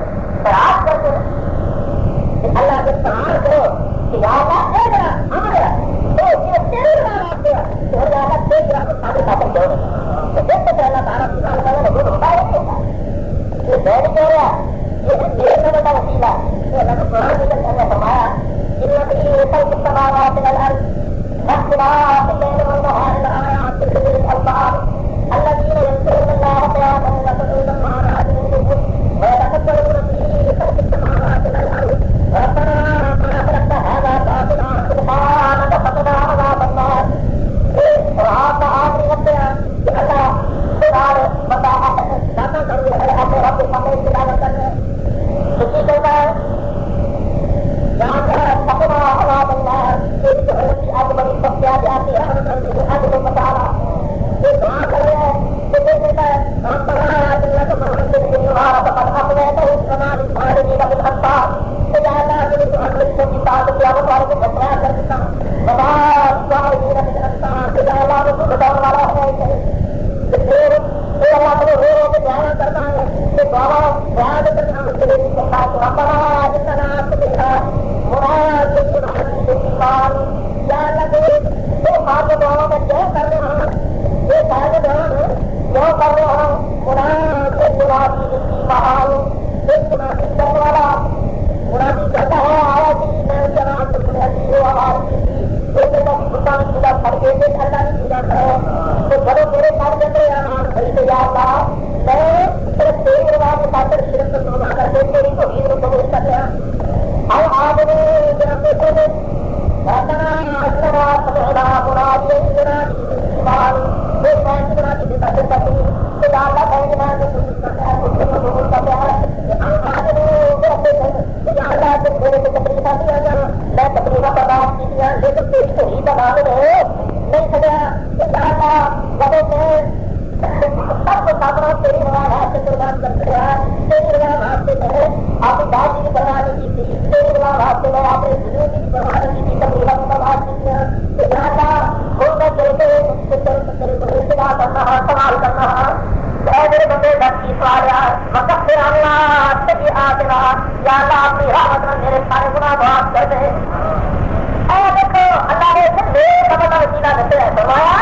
تلاش کرتے کہ اللہ کے سوال کرو کہ یاد ہے اے میرا ہمارا تو صرف تیری راہ سے تو اللہ تیری راہ کو سارے ساتھ دو تو دیکھتے کہ اللہ تعالیٰ کی راہ میں وہ ہوتا ہے یہ بیٹھ کہہ رہا یہ دیکھنے کا وسیلہ ہے اللہ کو قرآن میں نے فرمایا إن في خلق السماوات والأرض واختلاف الليل والنهار لآيات لأولي الألباب الذين يذكرون الله قياما وقعودا وعلى جنوبهم ويتفكرون في خلق السماوات والأرض ربنا ما خلقت هذا باطلا سبحانك فقنا عذاب النار وهذا آخر ربنا الله سبحانه وتعالى لا تنظروا إلى أمر ربكم من تلاوة سچی کرتا ہے اپنا عذاب النار ایک ہوتی آج بڑی سمجھا جاتی ہے آج کو بتانا یہ دعا کر رہے ہیں تو یہ کہتا ہے ہم پڑھا اللہ کو محمد سے ہمارا فقط اپنے تو اس زمان اس بھاڑے کی کا بلحقا تو یا اللہ کے تو ہم سے جیتا تو کیا وہ بارے کو بتایا کر دیتا بابا سوال کی رکھ رکھتا تو یا اللہ کو بتاؤ والا ہے پھر اللہ کو رو کے دعا کرنا ہے کہ بابا یاد کرنا اس کے لیے ساتھ ربنا جتنا آپ دیکھا مراد ایمان یا لگے تو آپ دعاؤں میں کیا کر رہے ہیں یہ سارے دعا میں کیا کر رہے ہیں مراد مرادی ایمان ایک مرادی کرنے والا مرادی کہتا ہے آیا کہ میں جناب کو مرادی ہو آواز ایک دم خدا نے خدا پڑھ کے دیکھ اللہ نے خدا کرو تو بڑے میرے ساتھ جاتے ہیں بھائی تو یا اللہ میں صرف تیری رواج کے ساتھ شرک کو توبہ کر کے تیری توحید کو قبول کر لیا اور آج نے جناب بیٹے نے راتنا اشرا سبحانہ مرادی ایمان ایک میں مرادی دیتا کرتا ہوں تو یا اللہ کہیں میں تو قبول کر لیا تو قبول کر لیا آج نے یا اللہ کے میرے کو تکلیف آتی ہے میں تکلیفہ برداشت کی دیا لیکن تیری توحید کا نام ہے نہیں سکیا تو یا اللہ جب میں سب کو سامنا تیری رواج ہاتھ سے قربان کر دیا تیری رواج ہاتھ سے کرے آپ کی بات کی پرواہ نہیں کی تھی تیری رواج ہاتھ سے میں آپ نے ضرور کی پرواہ نہیں کی تکلیفہ کی پرواہ کی دیا تو یا اللہ ہو کر چلتے تیرے کو ارتباع کرنا ہے سوال کرنا ہے اے میرے بندے بس کی سوال وقت پھر اللہ تجھے آتنا یا اللہ اپنی رحمت میں میرے سارے گناہ معاف کر دے اے دیکھو اللہ نے پھر میرے قبر کا وسیلہ دسے ہے فرمایا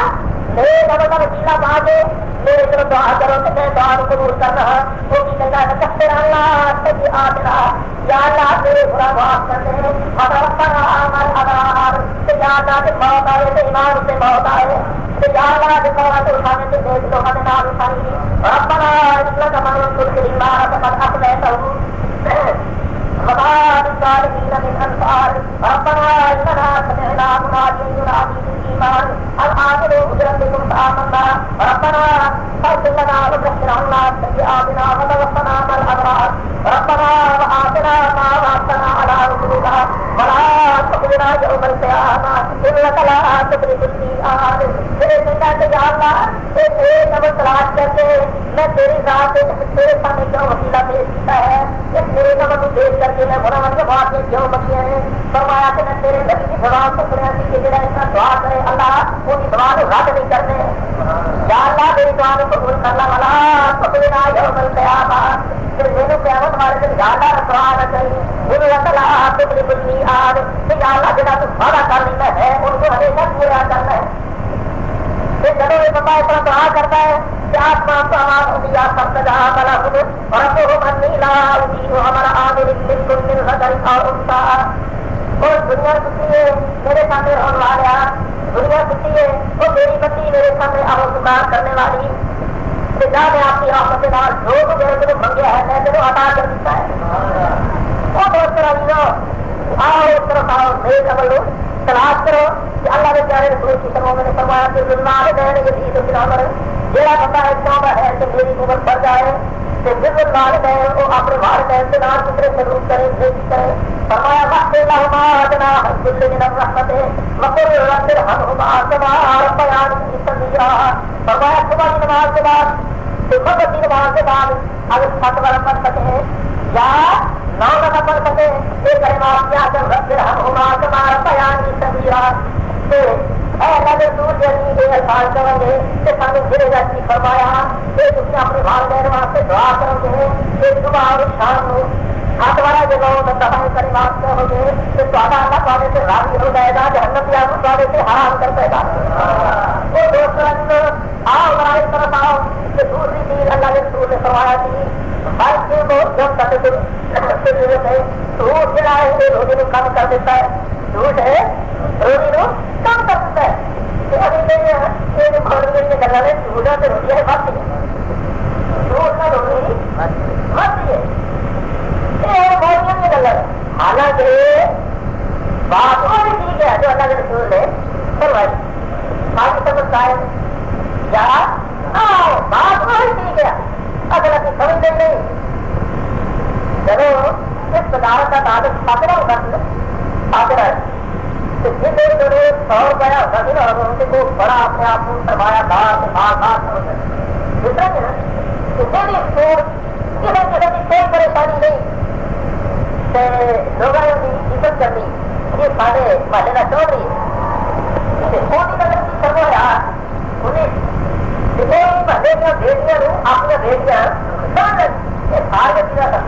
میرے قبر کا وسیلہ مانگے میرے طرف دعا کرو کہ میں دعا کو قبول کر رہا وہ بھی کہتا ہے وقت پھر اللہ تجھے آتنا یا اللہ میرے گناہ معاف کر دے اور ربنا عمل ادار کہ یا اللہ سے موت آئے تو ایمان سے موت آئے کہ یا اللہ جو قوت اٹھانے سے دیکھ لو ہمیں نام اٹھانی ربنا انك من تدخل النار فقد اخزيته وما للظالمين من انصار ربنا اننا سمعنا مناديا ينادي بالايمان ان امنوا بربكم فامنا ربنا فاغفر لنا وكفر عنا سيئاتنا وتوفنا مع الابرار ربنا وآتنا ما وعدتنا على رسلنا ولا تخزنا يوم القيامة انك لا تخلف الميعاد میرے زندہ سے یا اللہ ایک نمبر تلاش کر کے میں تیری ذات تیرے سامنے کیوں وسیلہ پیش کیا ہے اس میرے نمبر کو دیکھ کر کے میں منور کے بات میں کیوں بچے ہیں فرمایا کہ میں تیرے نبی کی زبان کو سنیا تھی کہ جڑا اتنا دعا کرے اللہ وہ کی زبان کو رد نہیں کرنے یا اللہ میری دعا کو قبول کرنا والا پکڑنا یوم القیامہ پھر میرے قیامت والے دن یا اللہ رسوا نہ چاہیے انك لا تخلف الميعاد کہ یا اللہ جڑا تو وعدہ کر لیتا ہے ان کو ہمیشہ پورا کرنا ہے پھر جب یہ بندہ اتنا دعا کرتا ہے کہ آسمان تو آواز ہوتی ہے فاستجاب لهم ربهم انی لا اضیع عمل عامل منکم من ذکر او انثى اور دنیا سچی ہے میرے سامنے ہونے والا دنیا سچی ہے وہ میری بچی میرے سامنے آواز پکار کرنے والی کہ جا میں آپ کی رحمت کے نال جو تو میرے کو منگیا ہے میں تیرے عطا کر دیتا ہے وہ دوست راجو آؤ اس طرف آؤ نیک عمل لو تلاش کرو کہ اللہ کے پیارے رسول کی طرح میں نے فرمایا کہ والدین یزید بن عمر جڑا بندہ ہے چاہتا ہے کہ میری عمر بڑھ جائے کہ بر والدین وہ اپنے والدین سے نال کتنے سلوک کرے نیکی کرے فرمایا وقت لہما ادنا کل من الرحمت وقل رب ارحمهما كما ربياني صغيرا فرمایا صبح کی نماز کے بعد فجر کی نماز کے بعد اگر 7 بار پڑھ سکتے ہیں یا 9 دفعہ پڑھ سکتے یہ کلمات کیا کہ رب ارحمهما كما ربياني صغيرا کہ اے اللہ کے رسول جی یہ الفاظ کریں گے کہ سانو گرے گا کی فرمایا کہ تم اپنے والدین واسطے دعا کرو گے کہ صبح اور شام کو ہاتھ والا جگہ میں دفاع کلمات کرو گے کہ تہاڈا اللہ تہاڈے سے راضی ہو جائے گا جہنم کی آگ تہاڈے سے حرام کر دے گا وہ دوستوں آؤ ہماری طرف آؤ کہ دوسری چیز اللہ کے رسول نے فرمایا تھی بائک کے بہت جب تک ضرورت ہے جھوٹ جڑا ہے یہ روزی کو کم کر دیتا ہے جھوٹ ہے روزی کو کم کر دیتا ہے کہ ابھی یہ کھولنے کی گلا ہے جھوٹا سے روزی ہے بس جھوٹ کا روزی بس یہ بولنے کی گلا ہے حالانکہ بات وہ بھی ٹھیک ہے جو اللہ کے رسول نے فرمائی باقی سمجھتا ہے یا بات وہ بھی ٹھیک ہے اگر ابھی سمجھتے نہیں چلو اس صدارت کا تعلق فاطرہ ہوگا فاطرہ تو جس جڑے 100 روپیہ ہوتا تھی نا ان کو بڑا اپنے آپ کو سرمایہ دار سمجھتے جس طرح کسی بھی سوچ کسی قسم کی کوئی پریشانی نہیں لوگوں کی عزت کرنی یہ سارے محلے کا چودھری چھوٹی قدر کی کرو یار انہیں محلے دیا بیٹیاں اپنی بیٹیاں سمجھ سارے چیزیں تھا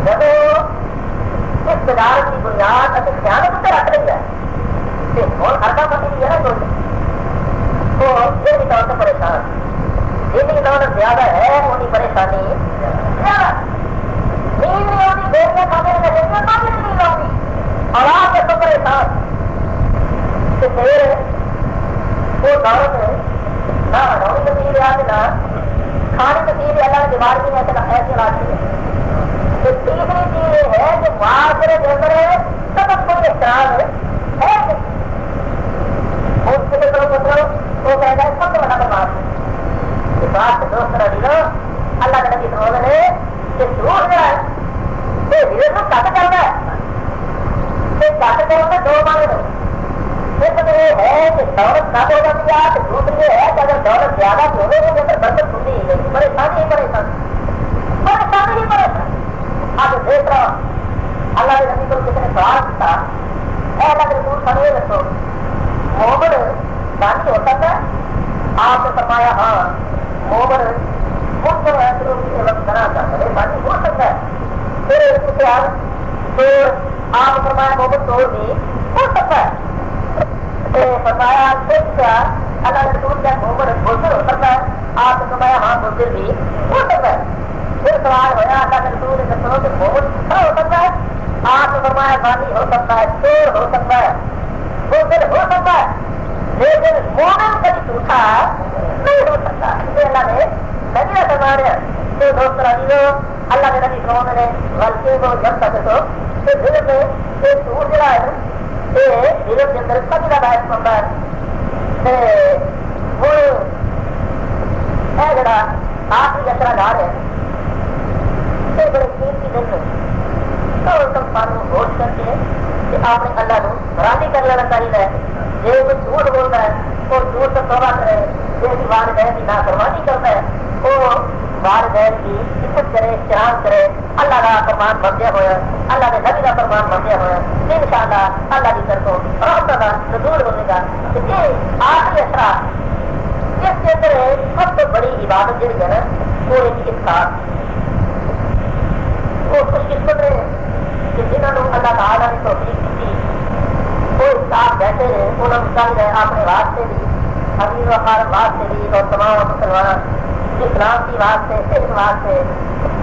جب اس تجارت کی بنیاد اچھے خیانت سے رکھ رہی ہے اور ہر کا مطلب یہ ہے نا تو یہ بھی طور سے پریشان جتنی طور زیادہ ہے انہیں پریشانی زیادہ نیند نہیں ہوتی بیٹیاں کھانے میں بیٹیاں کھانے میں نہیں ہوتی اور آپ کے تو پریشان کہ پھر وہ دور میں نہ ہنوئی نصیب یاد نہ کھانے نصیب اللہ نے دماغ کی ایسی علاقی ہے تو تیسری چیز یہ ہے کہ معاشرے کے اندر سب کوئی احترام ہے اس کے طرف مطلب وہ کہتا ہے سب سے بڑا بات اس بات سے دوست رہی اللہ کے نبی فرماتے ہیں کہ جھوٹ جو ہے یہ دھیرے سے کٹ کرتا ہے یہ کٹ کرنے میں 2 معنی نہیں ایک تو یہ ہے کہ دولت کٹ ہو جاتی ہے تو دوسری یہ ہے کہ اگر دولت زیادہ ہونے کے اندر برکت ہوتی ہے پریشانی ہی پریشانی ہی پریشانی آپ دیکھ رہا اللہ کے نبی کو کسی نے سوال کیا اے اللہ کے رسول سمجھے رکھو مومن دانی ہوتا ہے آپ نے فرمایا ہاں مومن خود کو ایسے کے وقت بنا چاہتا ہے دانی ہو سکتا ہے پھر اس کے بعد تو آپ نے فرمایا مومن توڑ بھی ہو سکتا ہے فرمایا کیا اللہ کے رسول کیا مومن بزر ہو سکتا ہے آپ نے فرمایا ہاں بزر بھی ہو سکتا ہے پھر سوال ہوا اللہ کے رسول نے سنو کہ مومن ہو سکتا ہے آپ نے فرمایا بانی ہو سکتا ہے چور ہو سکتا ہے بزر ہو سکتا ہے لیکن مومن کبھی جھوٹا نہیں ہو سکتا. اسے اللہ نے نبی فرمایا ہے کہ دوست عزیزو اللہ کے نبی کون نے بلکہ وہ جب تک تو دل میں یہ جھوٹ جڑا ہے یہ دل کے اندر کبھی کا باعث بنتا ہے. وہ ہے جڑا آخری اثر لا رہے ہیں یہ بڑے قیمتی دن ہے. تو سب غور کر کے کہ آپ نے اللہ کو راضی کر لینا چاہیے. جی کوئی جھوٹ بولتا ہے وہ جھوٹ سے توبہ کرے. جی والدین کی نافرمانی کرتا ہے وہ والدین کی عزت کرے احترام کرے. اللہ کا فرمان بندے ہوئے اللہ کے نبی کا فرمان بندے ہوئے انشاءاللہ اللہ کی طرف رحمت کا نزول ہونے کا. یہ آخری اثرات جس کے اندر سب سے بڑی عبادت جڑی ہے نا وہ ایک انصاف. وہ خوش قسمت رہے کہ جنہوں نے اللہ تعالیٰ نے توفیق کی وہ انصاف بیٹھے رہے. انہوں نے چاہیے اپنے واسطے بھی حمید وقار واسطے بھی اور تمام مسلمان اسلام کی واسطے صحت واسطے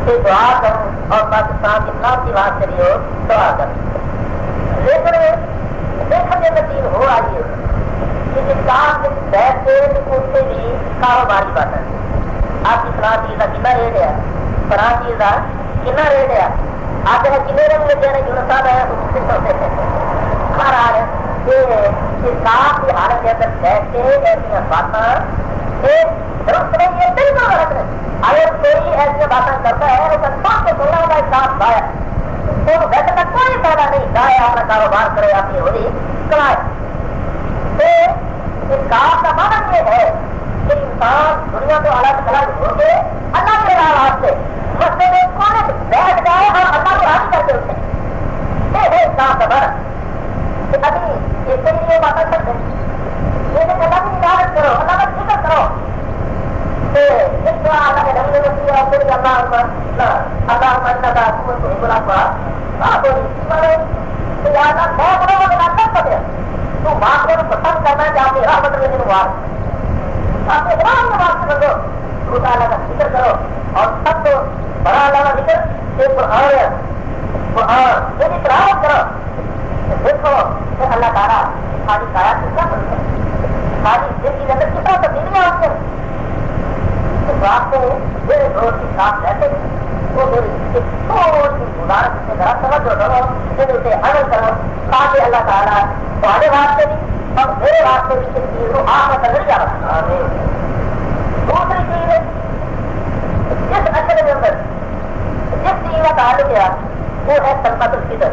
سے دعا کروں اور پاکستان اسلام کی واسطے بھی ہو دعا کروں. لیکن دیکھنے میں چیز ہو آئی ہے کہ انسان سے بیٹھ کے اس سے بھی کاروباری بات ہے. آپ کی فلاں چیز کا کتنا ریٹ ہے فلاں چیز کا کتنا ریٹ ہے آپ کتنے رنگ لگے ہیں جو صاحب ہے ہر آ انصاف کی حالت کے اندر بیٹھ کے ایسی باتیں درست نہیں ہے بالکل غلط نہیں. اگر کوئی ایسی باتیں کرتا ہے وہ سب کو سننا ہوگا انصاف گایا تو بیٹھنے کا کوئی فائدہ نہیں. گایا اپنا کاروبار کرے اپنی ہولی کرائے. انصاف کا معنی یہ ہے کہ انسان دنیا کو الگ الگ ہو کے اللہ کے واسطے مسئلے میں کونے بیٹھ جائے اور اللہ کو راضی کر کے اٹھے. یہ ہے انصاف کا معنی. ابھی اس کے لیے باتیں کرتے لیکن اللہ کی عبادت کرو اللہ کا ذکر کرو. اس طرح اللہ کے نبی نے کیا پھر اللہ مرنا کا حکومت کو بلا پا میں بڑا بڑا کر دیا تو بات کو پسند کرنا چاہتے راہ بدلنے کے بعد آپ کے رام میں بات کرو خدا اللہ کا ذکر کرو اور سب کو بڑا اللہ کا ذکر ایک قرآن یہ تلاوت کرو. دیکھو کہ اللہ تعالیٰ ہماری کایا کتنا کرتا ہے ہماری زندگی کے اندر کتنا تبدیلیاں ہوتی ہیں. اس واسطے میرے دوست کے ساتھ رہتے ہیں وہ میری ایک تھوڑی سی مبارک سے ذرا توجہ کرو پھر اسے عمل کرو تاکہ اللہ تعالیٰ تمہارے واسطے بھی اور میرے واسطے بھی اس چیز کو آپ کا نظریہ رکھنا. دوسری چیز جس اثر کے اندر جس چیز کا تعلق ہے وہ ہے سلمت الفطر.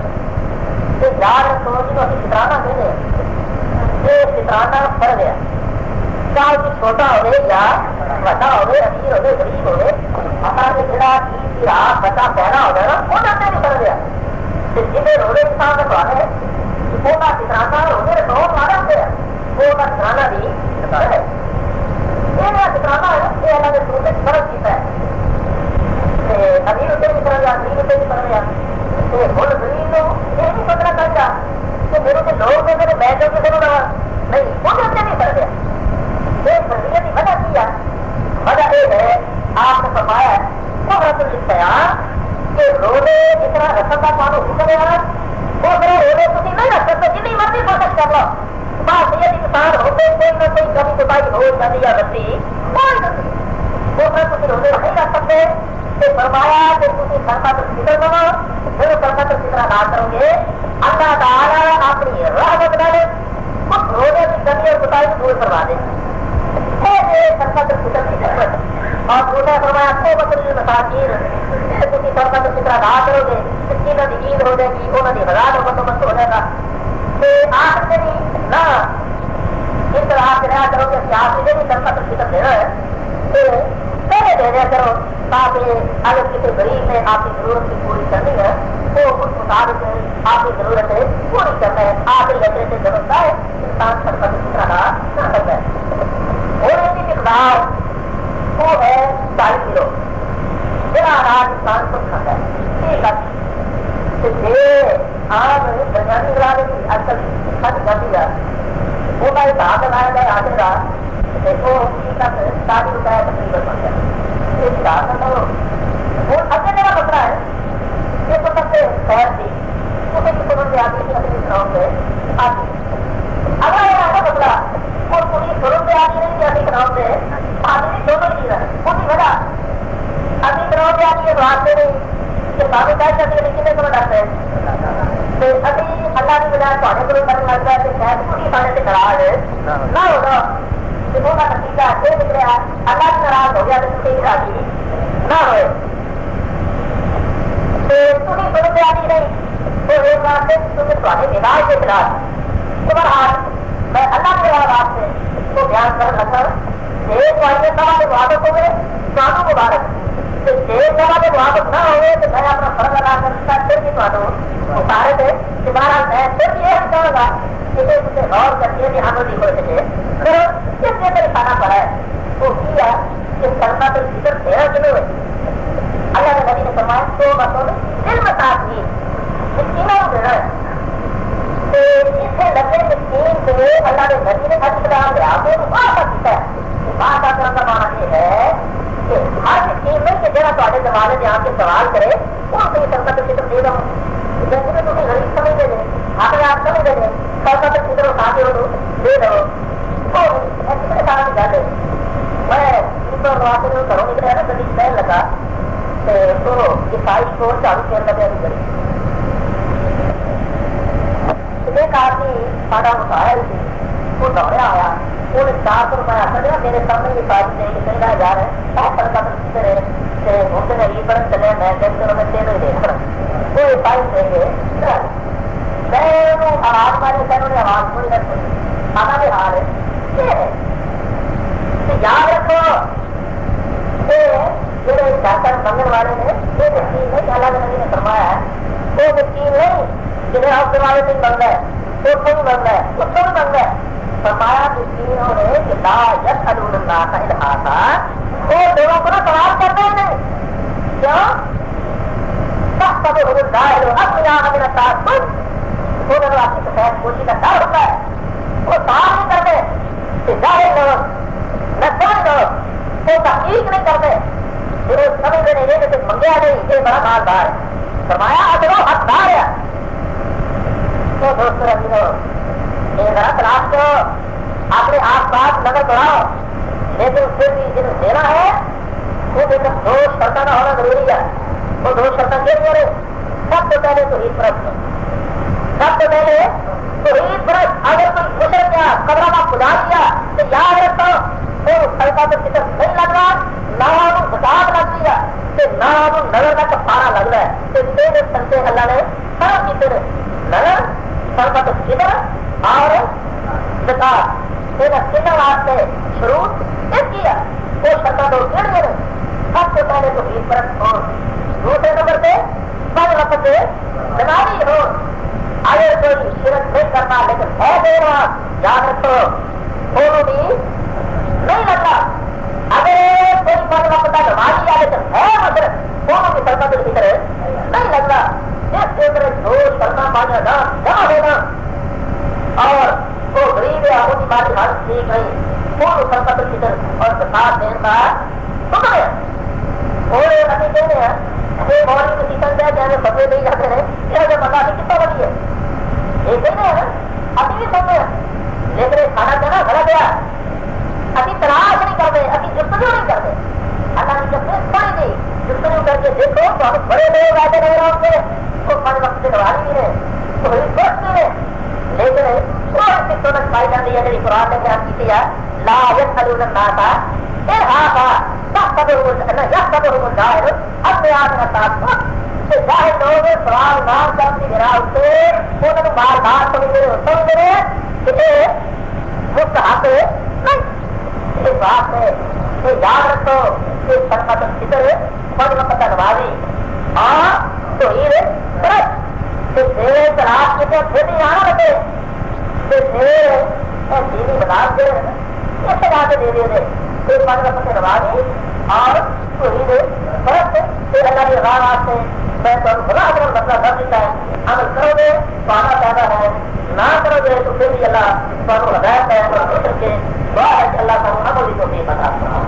یاد رکھو کہ ابھی فطرانہ نہیں ہے یہ فطرانہ پڑ گیا چاہے کہ چھوٹا ہوئے یا بڑا ہوئے امیر ہوئے غریب ہوئے اپنا جڑا عید کی رات بچہ پیدا ہو گیا نا وہ جاتے بھی پڑ گیا. جنہیں روزے کسان کا سوال ہے وہ کا فطرانہ روزے رو مارا ہوتے ہیں وہ کا فطرانہ بھی ہے. یہ میرا فطرانہ ہے یہ اللہ نے روزے فرض کیا ہے. امیر ہوتے بھی پڑ گیا غریب ہوتے بھی پڑ گیا. بول غریب لوگ یہ نہیں پتہ کرتا کہ میرے سے لوگ میں میرے بیٹھوں کے ضرور نہیں وہ جاتے نہیں پڑ گیا. یہ فرضیت کی وجہ کی ہے وجہ یہ ہے آپ نے فرمایا وہ رسم اختیار کہ روزے جتنا رسم کا پانو حکم ہے وہ میرا روزے تھی نہیں رکھ سکتے جتنی مرضی کوشش کر لو. بات یہ انسان ہوتے کوئی نہ کوئی کمی کوتاہی ہو جاتی یا بچی کوئی نہیں وہ تم روزے نہیں رکھ سکتے. فرمایا کہ تم سرکت فکر کرو پھر سرکت فکر ادا کرو گے اللہ تعالیٰ اپنی رحمت ڈالے اس روزے کی کمی اور کوتاہی دور کروا دے. سرکت فکر کی ضرورت اور دوسرا فرمایا کو بکری مساکین تم سرکت فکر ادا کرو گے جنہوں کی عید ہو جائے گی انہوں کی ہزار بندوبست ہو جائے گا. آپ سے بھی نہ اس طرح آپ رہا کرو کہ آپ مجھے بھی سرکت فکر دینا ہے پہلے دے دیا کرو تاکہ اگر کسی غریب نے آپ کی ضرورت کی پوری کرنی ہے تو اس مطابق آپ کی ضرورت ہے پوری کرنا ہے. آپ کے لگنے سے ضرورت ہے انسان سرکت فکر ادا نہ کرتا ہے. ہونے کی مقدار وہ ہے 40 کلو میرا اناج انسان کو کھاتا ہے. ٹھیک ہے آج درمیانی علاقے کی آج کل خرچ کرتی ہے وہ کا حساب لگایا جائے آگے کا دیکھو 40 روپئے تقریباً بن گیا. اگے میرا مسئلہ ہے یہ تو سب سے خیر تھی اسے کسی بندے آتی تھی اپنی گراؤنڈ پہ آتی. اگر یہ ایسا مسئلہ وہ پوری شروع سے آتی نہیں کہ ابھی گراؤنڈ سے آدمی دونوں چیز ہے پوری وجہ ابھی گراؤنڈ سے آتی ہے تو آتے نہیں کہ سامنے طے کرتی ہے لیکن کو ڈرتے ہیں ابھی اللہ کی بجائے تھوڑے کو کرنے لگ جائے کہ شاید پوری سانے سے ناراض نہ ہوگا کہ وہ کا نتیجہ یہ نکلے اللہ کی ناراض ہو گیا تو ٹھیک راضی نہ ہوئے تمہیں شروع سے آتی نہیں تو ایک بات سے تمہیں تھوڑے مزاج کے خلاف بہرحال میں اللہ کے واسطے کو بیان کر رکھا ایک واحد سوا کے موافق ہوئے سانو مبارک ایک سوا کے موافق نہ ہوئے تو میں اپنا فرض ادا کرتا پھر بھی سانو مبارک ہے کہ بہرحال میں پھر بھی یہ کہوں گا کہ اسے غور کر کے بھی ہم نہیں ہو سکے پھر کس نے میرے کھانا پڑا ہے وہ کیا کہ کرنا تو فکر تیرا کلو ہے اللہ کے نبی نے فرمایا تو بسوں میں علم تاثیر مسکینوں کو دینا ہے اس سے لگے مسکین سے اللہ کے نبی نے خرچ کرا دیا وہ بات ہے بات کرنے کا معنی یہ ہے کہ ہر مسکین میں کہ جہاں تھوڑے زمانے میں آ کے سوال کرے وہ صحیح سرکت فکر دے دوں جیسے میں تمہیں غریب سمجھ دے دیں اپنے آپ سمجھ دے دیں سرکت فکر اٹھا کے وہ دے دو وہ ایسی میرے سارا نہیں جاتے میں اوپر واسطے میں گھروں نکلے نا گلی پہن لگا تو عیسائی کو چالو کھیل لگے ابھی گلی ایک آدمی ساڑا مسائل تھی وہ دوڑیا آیا وہ 400 روپئے کر دیا میرے سامنے یہ بات نہیں کہ کہیں جا رہے ہیں سات سال کا سیکھتے رہے گھومتے رہے یہ پڑھنے چلے میں دیکھتے رہے میں تیرے دے وہ عیسائی دیں گے میں آواز ماری کہنے نے آواز کوئی نہ سنی آنا بھی حال ہے یہ ہے کہ یاد رکھو میرے ڈاکٹر منگل والے نے یہ مسکین نہیں کہ اللہ کے نبی نے فرمایا ہے وہ مسکین نہیں جنہیں آپ کے والے سے بنتا ہے وہ خود بنتا ہے وہ سب بنتا ہے فرمایا مسکینوں نے کہ لا یسألون الناس الہٰا وہ لوگوں کو سوال کرتے ہیں نہیں کیوں تحسبهم الجاہل اغنیاء من التعصب وہ لوگ آپ کی سفید پوشی کا ڈر ہوتا ہے وہ سوال نہیں کرتے کہ جاہل لوگ نہ سمجھ لوگ وہ تحقیق نہیں کرتے پھر وہ سمجھ نہیں کہ منگیا نہیں یہ بڑا مالدار ہے فرمایا اگر وہ حقدار ہے تو دوستو رہو یہ ذرا تلاش کرو اپنے آس پاس نظر بڑھاؤ لیکن پھر بھی جنہیں دینا ہے وہ لیکن 2 شرطیں کا ہونا ضروری ہے وہ 2 شرطیں کے لیے سب سے پہلے تو عید پرست سب سے پہلے تو عید پرست اگر کوئی گزر گیا قبرہ کا خدا دیا تو یاد رکھو وہ سڑکا تو فکر نہیں لگ رہا نہ بتاؤ لگ دیا کہ نہ نظر کا کفارہ لگ رہا ہے کہ تیرے سنتے اللہ نے سب کی تیرے نظر سڑکا تو فکر اور زکات تیرا فکر واسطے شروع اس کیا وہ سڑکا تو گر گئے سب سے پہلے تو عید پرست ہو دوسرے نمبر پہ بڑے وقت سے نمازی ہو اگر کوئی شرک نہیں کرنا لیکن ہے دے رہا یاد رکھو وہ بھی نہیں لگتا اگر کوئی بڑے وقت کا نمازی آ لیکن ہے مطلب وہ بھی سڑکا تو فکر نہیں لگتا جس کے اندر 2 شرطاں پانا جمع ہونا اور وہ غریب ہے وہ بات ہر ٹھیک نہیں وہ سڑکا تو فکر اور زکات دینا حکم ہے اور ابھی کہتے ہیں یہ مولوی کو سیکھن دیا جہاں فتوے نہیں جاتے ہیں یہ جو بندہ ابھی کتنا بڑی ہے یہ کہتے ہیں نا ابھی بھی سنتے ہیں لیکن یہ کھانا کہنا غلط ہے ابھی تلاش نہیں کرتے ابھی جستجو نہیں کرتے اللہ نے جب پڑھی گئی جستجو کر کے دیکھو تو ہم بڑے لوگ آتے رہے رہے ہوں گے وہ 5 وقت سے نواز بھی رہے تو بڑی سوچ بھی رہے لیکن وہ ایسی سنت پائی جاتی ہے میری قرآن نے بیان کی ہے لا یسألون الناس الہٰا یحسبهم الجاہل اغنیاء من التعصب کہ جاہل لوگ سوال نہ کرنے کی بنا سے انہوں نے بار بار سمجھ رہے کہ یہ مستحق نہیں اس بات میں کہ یاد رکھو کہ سڑکت الفطر 5 وقت کا نمازی اور توحید فرض کہ دیر تلاش کے پھر نہیں آنا لگے کہ دیر دینی بلاس دے اس سے جا کے دے دے 5 وقت کے نمازی اور توحید فرض پھر اللہ کی راہ واسطے میں تو بڑا اگر مسئلہ کر دیتا ہے عمل کرو گے تو آنا پیدا ہے نہ کرو گے تو پھر بھی اللہ کو ہدایت ہے اور دوسرے کے دعا ہے کہ اللہ کا عمل بھی تو نہیں بتا اللہ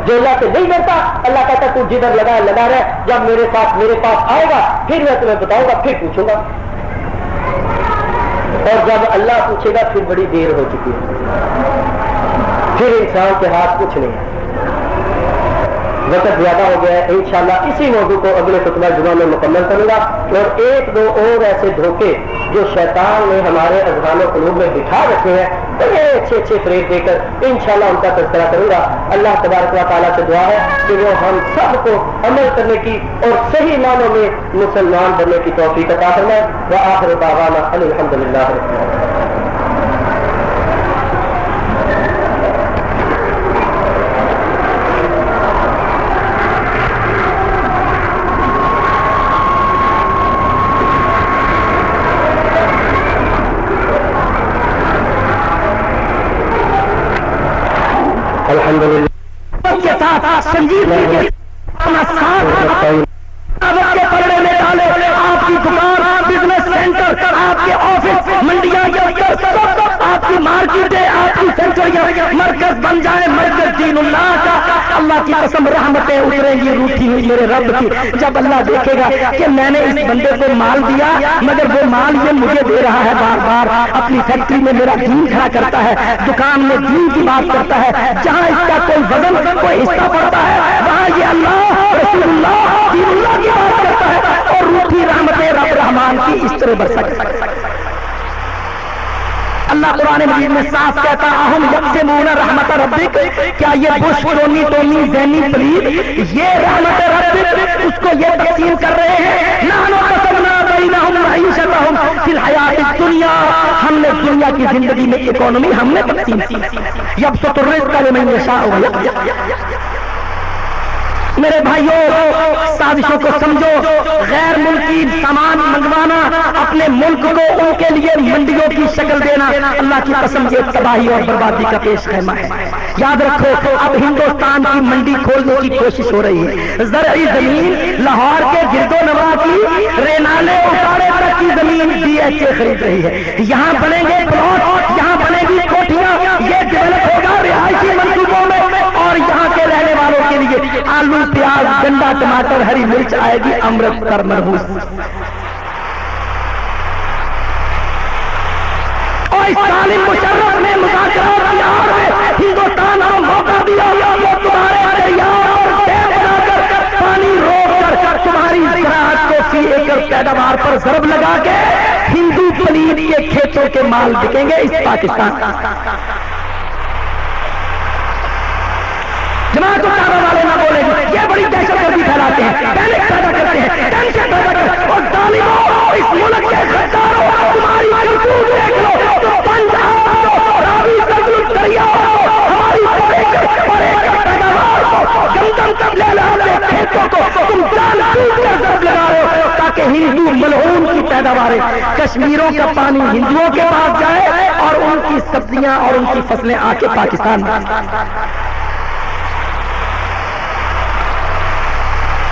جو اللہ سے نہیں ڈرتا اللہ کہتا تو جدھر لگا رہے، جب میرے پاس آئے گا پھر میں تمہیں بتاؤں گا، پھر پوچھوں گا، اور جب اللہ پوچھے گا پھر بڑی دیر ہو چکی ہے، پھر انسان کے ہاتھ کچھ نہیں ہے، وقت زیادہ ہو گیا ہے۔ انشاءاللہ اسی موضوع کو اگلے خطبہ جمعہ میں مکمل کروں گا، اور ایک دو اور ایسے دھوکے جو شیطان نے ہمارے اذہان و قلوب میں بٹھا رکھے ہیں بڑے اچھے فریب دے کر انشاءاللہ ان کا تذکرہ کروں گا۔ اللہ تبارک و تعالیٰ سے دعا ہے کہ وہ ہم سب کو عمل کرنے کی اور صحیح معنوں میں مسلمان بننے کی توفیق عطا فرمائے۔ وآخر دعوانا الحمدللہ رب العالمین۔ کے ساتھ سنجیدگی کے پڑھنے میں ڈالے، آپ کی دکان، بزنس سینٹر، آپ کے آفس، منڈیاں، آپ کی مارکیٹیں، آپ کی فیکٹریاں مرکز بن جائے، مرکز دین اللہ کا۔ اللہ کی قسم رحمتیں اتریں گی روٹھی ہوئی میرے رب کی، جب اللہ دیکھے گا کہ میں نے اس بندے کو مال دیا مگر وہ مال یہ مجھے دے رہا ہے، بار بار اپنی فیکٹری میں میرا دین کھڑا کرتا ہے، دکان میں دین کی بات کرتا ہے، جہاں اس کا کوئی وزن کوئی حصہ پڑتا ہے وہاں یہ اللہ رسول اللہ دین اللہ کی بات کرتا ہے، اور روٹھی رحمتیں رب رحمان کی اس طرح برسک۔ اللہ قرآن مجید میں صاف کہتا اہم یقسمون رحمت ربک، کیا یہ بش ٹونی ذہنی پلید یہ رحمت ربک اس کو یہ تقسیم کر رہے ہیں؟ نحن قسمنا بینہم معیشتہم فی الحیات الدنیا، ہم نے دنیا کی زندگی میں اکانومی ہم نے تقسیم کی، یبسط الرزق لمن یشاء ویقدر۔ میرے بھائیوں سازشوں کو سمجھو، غیر ملکی سامان منگوانا، اپنے ملک کو ان کے لیے منڈیوں کی شکل دینا، اللہ کی قسم یہ تباہی اور بربادی کا پیش خیمہ ہے۔ یاد رکھو اب ہندوستان کی منڈی کھولنے کی کوشش ہو رہی ہے، زرعی زمین لاہور کے گرد و نواح کی رینالے اٹارے تک کی زمین DHA خرید رہی ہے، یہاں بنیں گے پلاٹ، یہاں بنے گی کوٹھیاں، یہ ڈیولپ ہوگا رہائشی منصوبوں میں، اور یہاں کے رہنے والوں کے لیے آلو پیاز گنڈا ٹماٹر ہری مرچ آئے گی امرت پر مرہوس۔ اور اس ظالم مشرف نے مذاکرات کی آڑ میں ہندوستان کو موقع دیا، وہ تمہارے دریا اور ڈیم بنا کر پانی روک کر تمہاری زراعت کو فی ایکڑ پیداوار پر ضرب لگا کے ہندو پلیت کے کھیتوں کے مال بکیں گے اس پاکستان۔ جماعت الدعوہ والے نہ بولیں گے، یہ بڑی دہشت گردی پھیلاتے ہیں، پینک پیدا کرتے ہیں، ٹینشن پیدا کرتے ہیں، اور ظالموں اس ملک کے غداروں تمہاری کرتوت دیکھ لو، پنجاب راوی سرگل دریا ہماری پیداوار کو گندم تک لے لاتے کھیتوں کو تم جان بوجھ کر ضرب لگا رہے ہو تاکہ ہندو ملعون کی پیداواریں کشمیروں کا پانی ہندوؤں کے پاس جائے اور ان کی سبزیاں اور ان کی فصلیں آ کے پاکستان میں۔